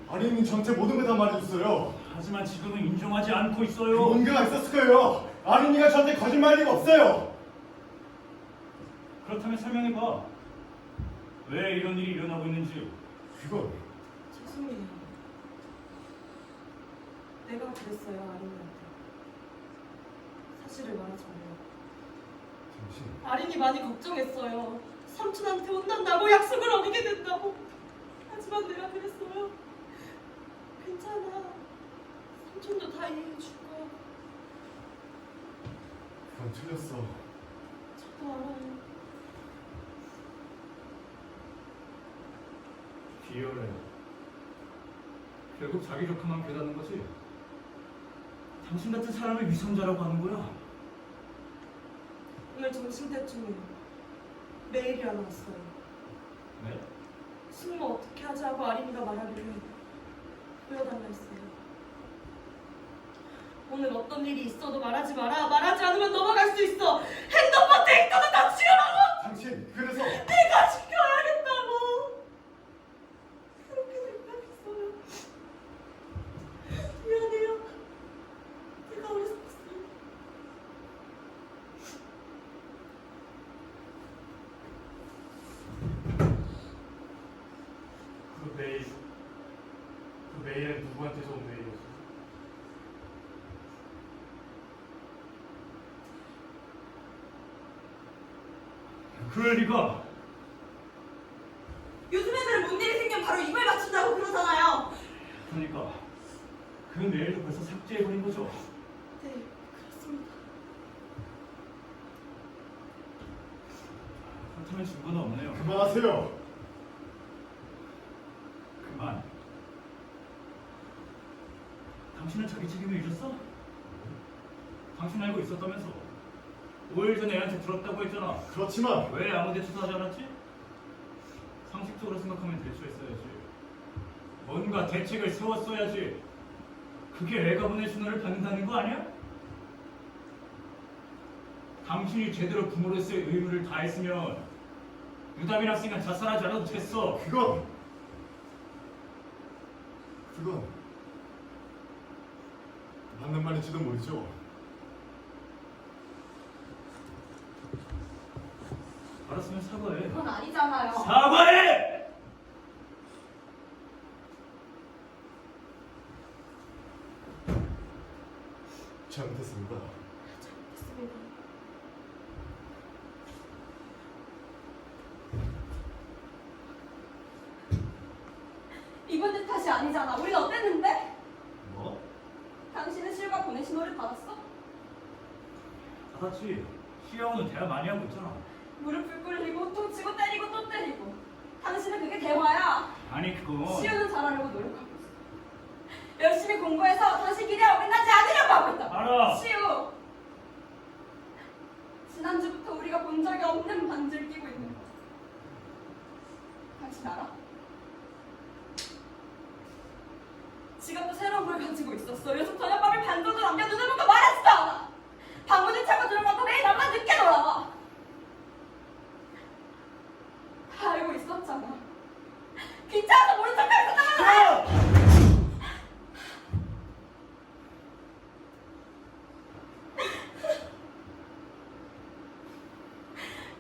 아린이 전체 모든 걸 다 말해줬어요. 하지만 지금은 인정하지 않고 있어요. 뭔가가 있었을 거예요. 아린이가 저한테 거짓말할 리가 없어요. 그렇다면 설명해봐. 왜 이런 일이 일어나고 있는지. 그건 죄송해요. 내가 그랬어요, 아린이한테. 사실을 말하자면 당신 아린이 많이 걱정했어요. 삼촌한테 혼난다고, 약속을 어기게 된다고. 하지만 내가 그랬어요. 괜찮아. 삼촌도 다 이해해 줄 거야. 그건 틀렸어. 저도 알아요. 비열해. 결국 자기 조카만 깨닫는 거지. 당신 같은 사람을 위선자라고 하는 거야. 오늘 점심때쯤에 메일이 하나 왔어요. 네? 숙모 어떻게 하자고 아린이가 말하길래 보여달라 했어요. 오늘 어떤 일이 있어도 말하지 마라. 말하지 않으면 넘어갈 수 있어. 핸드폰 데이터도 다 지우라고. 당신 그래서 내가 지켜야겠다고. 그렇게 생각했어요. 미안해요. 제가 어렸었어요. 그 메일은 누구한테서 온 메일이었어요? 그럴 리가. 요즘 애들은 뭔 일이 생기면 바로 입을 맞춘다고 그러잖아요. 그러니까 그 메일도 벌써 삭제해버린 거죠. 네, 그렇습니다. 그렇다면 증거는 없네요. 그만하세요. 그만. 당신은 자기 책임을 잊었어? 당신 알고 있었다면서. 5일 전에 애한테 들었다고 했잖아. 그렇지만 왜 아무 대처도 하지 않았지? 상식적으로 생각하면 대처했어야지. 뭔가 대책을 세웠어야지. 그게 애가 보낸 신호를 받는다는 거 아니야? 당신이 제대로 부모로서의 의무를 다했으면 유담인 학생은 자살하지 않아도 됐어. 그건 맞는 말인지도 모르죠. 알았으면 사과해. 그건 아니잖아요. 사과해! 잘못했습니다. 됐습니다. 이번 내 탓이 아니잖아. 우린 어땠는데? 뭐? 당신은 실버 같았지. 시아오는 대화 많이 하고 있잖아. 무릎을 꿇리고 퉁치고 때리고 또 때리고. 당신은 그게 대화야. 아니 그건 시우는 잘하려고 노력하고 있어. 열심히 공부해서 당신 기대에 어긋나지 않으려고 하고 있다. 알아. 시우. 지난주부터 우리가 본 적이 없는 반지를 끼고 있는 거야. 당신 알아? 지갑도 새로운 걸 가지고 있었어. 요즘 저녁밥을 반도도 남겨 눈을 먹고 말았어. 방문을 차고 들어가고 매일 나만 늦게 돌아와. 다 알고 있었잖아. 귀찮아서 모른 척하고 있었잖아.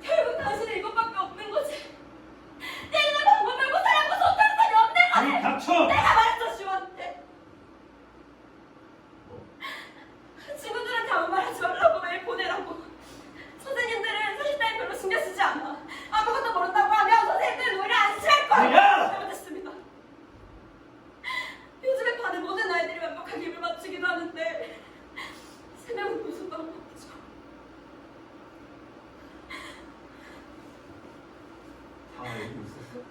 결국 당신은 이것밖에 없는 거지. 내가 방법 말고 사람과 소통할 사람이 없는 거지. 아니 닥쳐. 내가 말했어 시우한테. 친구들한테 아무 말 하지 말라고 매일 보내라고. 선생님들은 사실 따위 별로 신경 쓰지 않아. 아무것도 모른다고 하면 선생님들은 오히려 안심할 거야. 야! 잘못했습니다. 요즘에 반의 모든 아이들이 완벽하게 입을 맞추기도 하는데 3명은 무슨 방법이죠? 다 알고 있었어?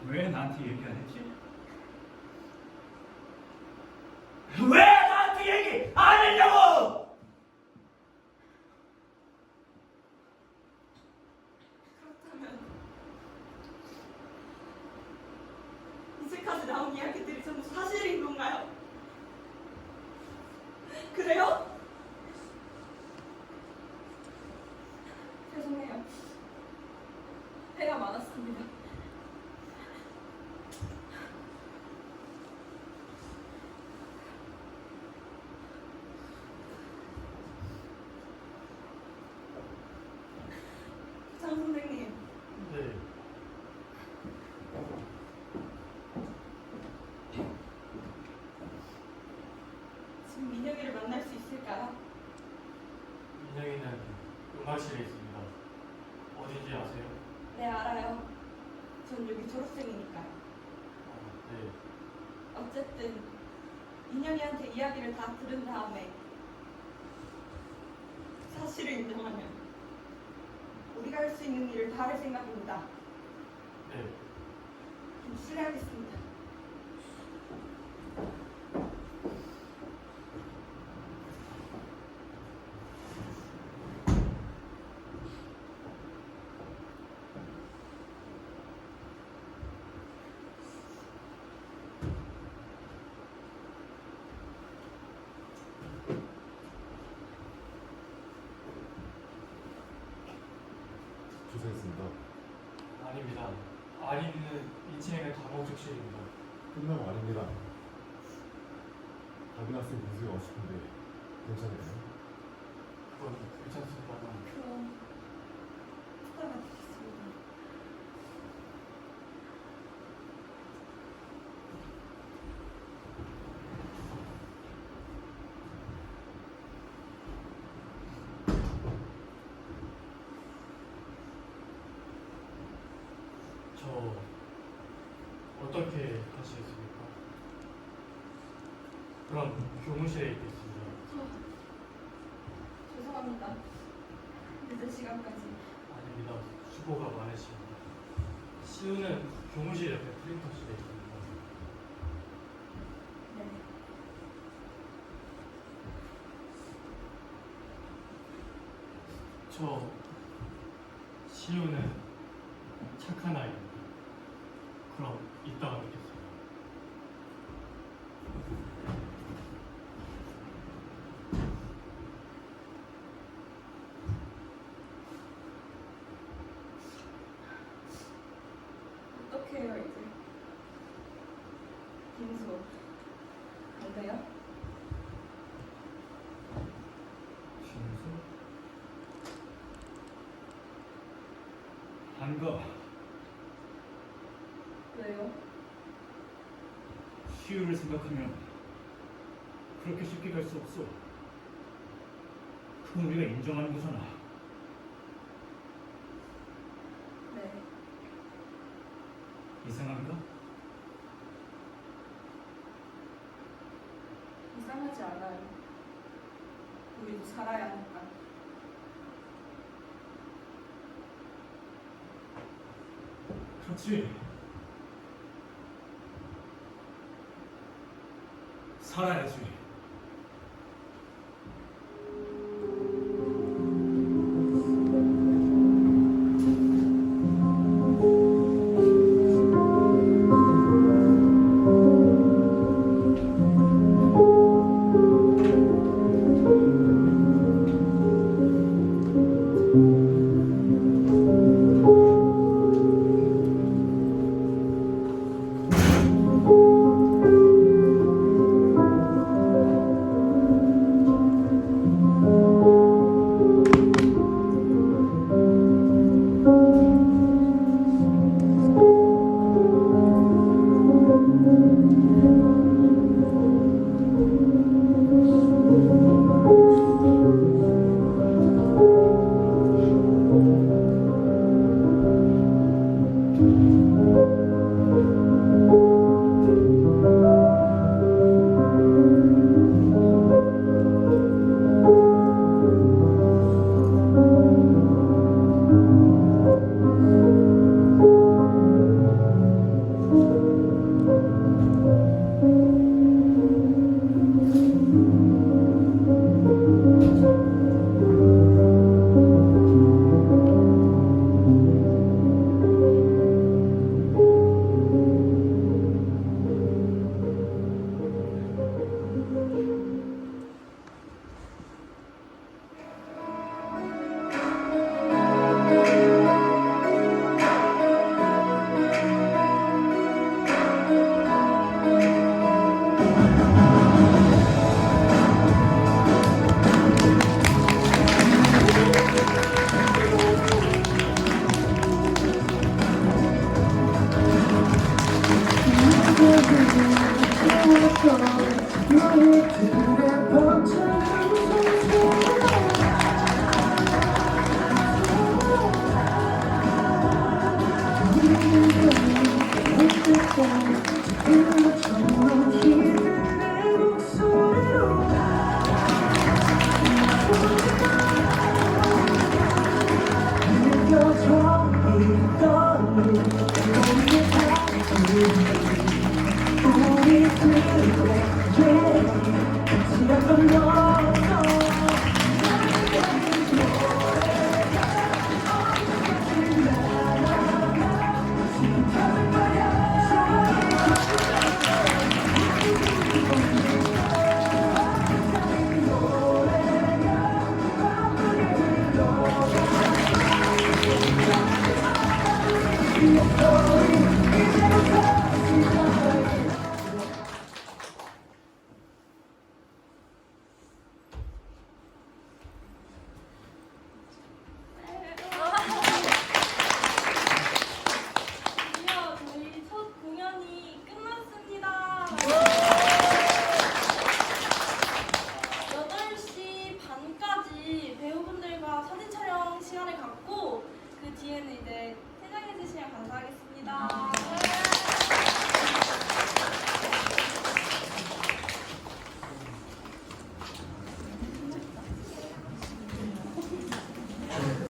왜 나한테 얘기 안 했지? 왜 나한테 얘기 안 했냐고! 그렇다면 이제까지 나온 이야기들이 전부 사실인 건가요? 그래요? 죄송해요. 배가 많았습니다. 장 선생님, 네. 지금 민혁이를 만날 수 있을까요? 민영이는 음악실에 있습니다. 어딘지 아세요? 네, 알아요. 전 여기 졸업생이니까요. 네. 어쨌든 민혁이한테 이야기를 다 들은 다음에 사실을 인정하면 우리가 할 수 있는 일을 다 할 생각입니다. 네. 좀 실례하겠습니다. 조사했습니다. 아닙니다. 아리는 2층에는 감옥적실입니다. 끝나고 아닙니다. 다빈 학생 문제가 오고 싶은데 괜찮을까요? 그건 괜찮습니다만 그럼 부탁을 드리겠습니다. 저 어떻게 하시겠습니까? 그럼 교무실에 있겠습니다. 죄송합니다. 늦은 시간까지. 아닙니다. 수고가 많으십니다. 시우는 교무실 옆에 프린터실에 있습니다. 네. 저 시우는 착한 아이입니다. 그럼 이따가 뵙겠습니다. 어떻게 해요 이제? 김수 안 돼요? 진수? 안 가. 왜요? 시우를 생각하면 그렇게 쉽게 갈 수 없어. 그건 우리가 인정하는 거잖아. 네. 이상합니까? 이상하지 않아요. 우리도 살아야 하니까. 그렇지. 살아야지. 우리 둘의 얘기 지났던 너